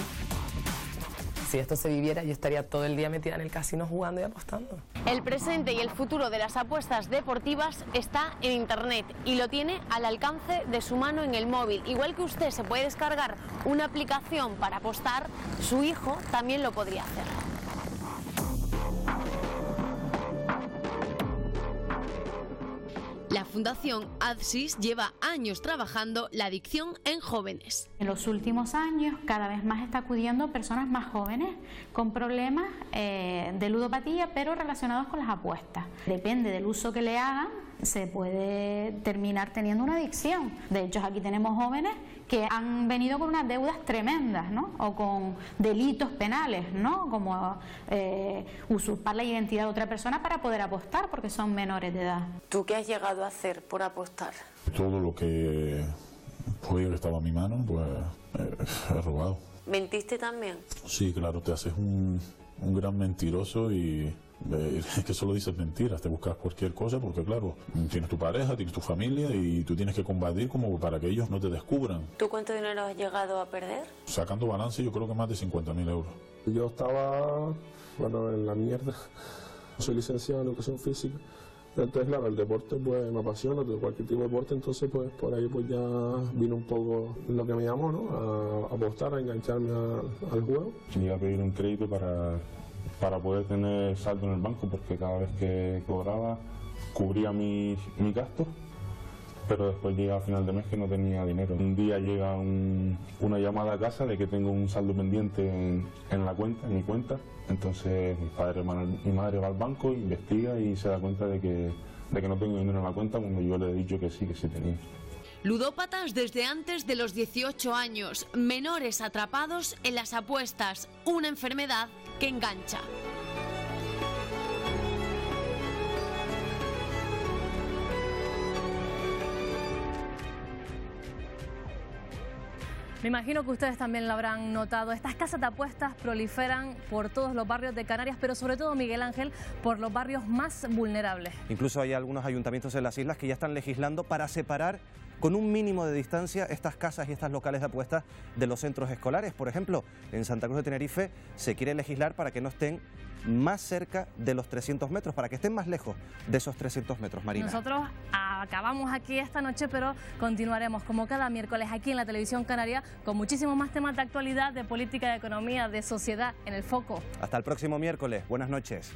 Si esto se viviera, yo estaría todo el día metida en el casino jugando y apostando. El presente y el futuro de las apuestas deportivas está en Internet y lo tiene al alcance de su mano en el móvil. Igual que usted se puede descargar una aplicación para apostar, su hijo también lo podría hacer. La Fundación ADSIS lleva años trabajando la adicción en jóvenes. En los últimos años cada vez más está acudiendo personas más jóvenes con problemas de ludopatía, pero relacionados con las apuestas. Depende del uso que le hagan, se puede terminar teniendo una adicción. De hecho, aquí tenemos jóvenes que han venido con unas deudas tremendas, ¿no? O con delitos penales, ¿no? Como usurpar la identidad de otra persona para poder apostar porque son menores de edad. ¿Tú qué has llegado a hacer por apostar? Todo lo que podía que estaba a mi mano, pues he robado. ¿Mentiste también? Sí, claro, te haces un gran mentiroso y es que solo dices mentiras, te buscas cualquier cosa porque claro, tienes tu pareja, tienes tu familia y tú tienes que combatir como para que ellos no te descubran. ¿Tú cuánto dinero has llegado a perder? Sacando balance yo creo que más de 50.000 euros. Yo estaba, en la mierda, soy licenciado en educación física, entonces claro, el deporte pues me apasiona, cualquier tipo de deporte, entonces pues por ahí pues ya vino un poco lo que me llamó, ¿no? A apostar, a engancharme al juego. Llegué a pedir un crédito para poder tener saldo en el banco porque cada vez que cobraba cubría mi gasto, pero después llega a final de mes que no tenía dinero. Un día llega una llamada a casa de que tengo un saldo pendiente en mi cuenta, entonces mi madre va al banco, investiga y se da cuenta de que no tengo dinero en la cuenta cuando yo le he dicho que sí tenía. Ludópatas desde antes de los 18 años, menores atrapados en las apuestas, una enfermedad que engancha. Me imagino que ustedes también lo habrán notado. Estas casas de apuestas proliferan por todos los barrios de Canarias, pero sobre todo, Miguel Ángel, por los barrios más vulnerables. Incluso hay algunos ayuntamientos en las islas que ya están legislando para separar con un mínimo de distancia estas casas y estas locales de apuestas de los centros escolares. Por ejemplo, en Santa Cruz de Tenerife se quiere legislar para que no estén más cerca de los 300 metros, para que estén más lejos de esos 300 metros, Marina. Nosotros acabamos aquí esta noche, pero continuaremos como cada miércoles aquí en la Televisión Canaria con muchísimos más temas de actualidad, de política, de economía, de sociedad en el foco. Hasta el próximo miércoles. Buenas noches.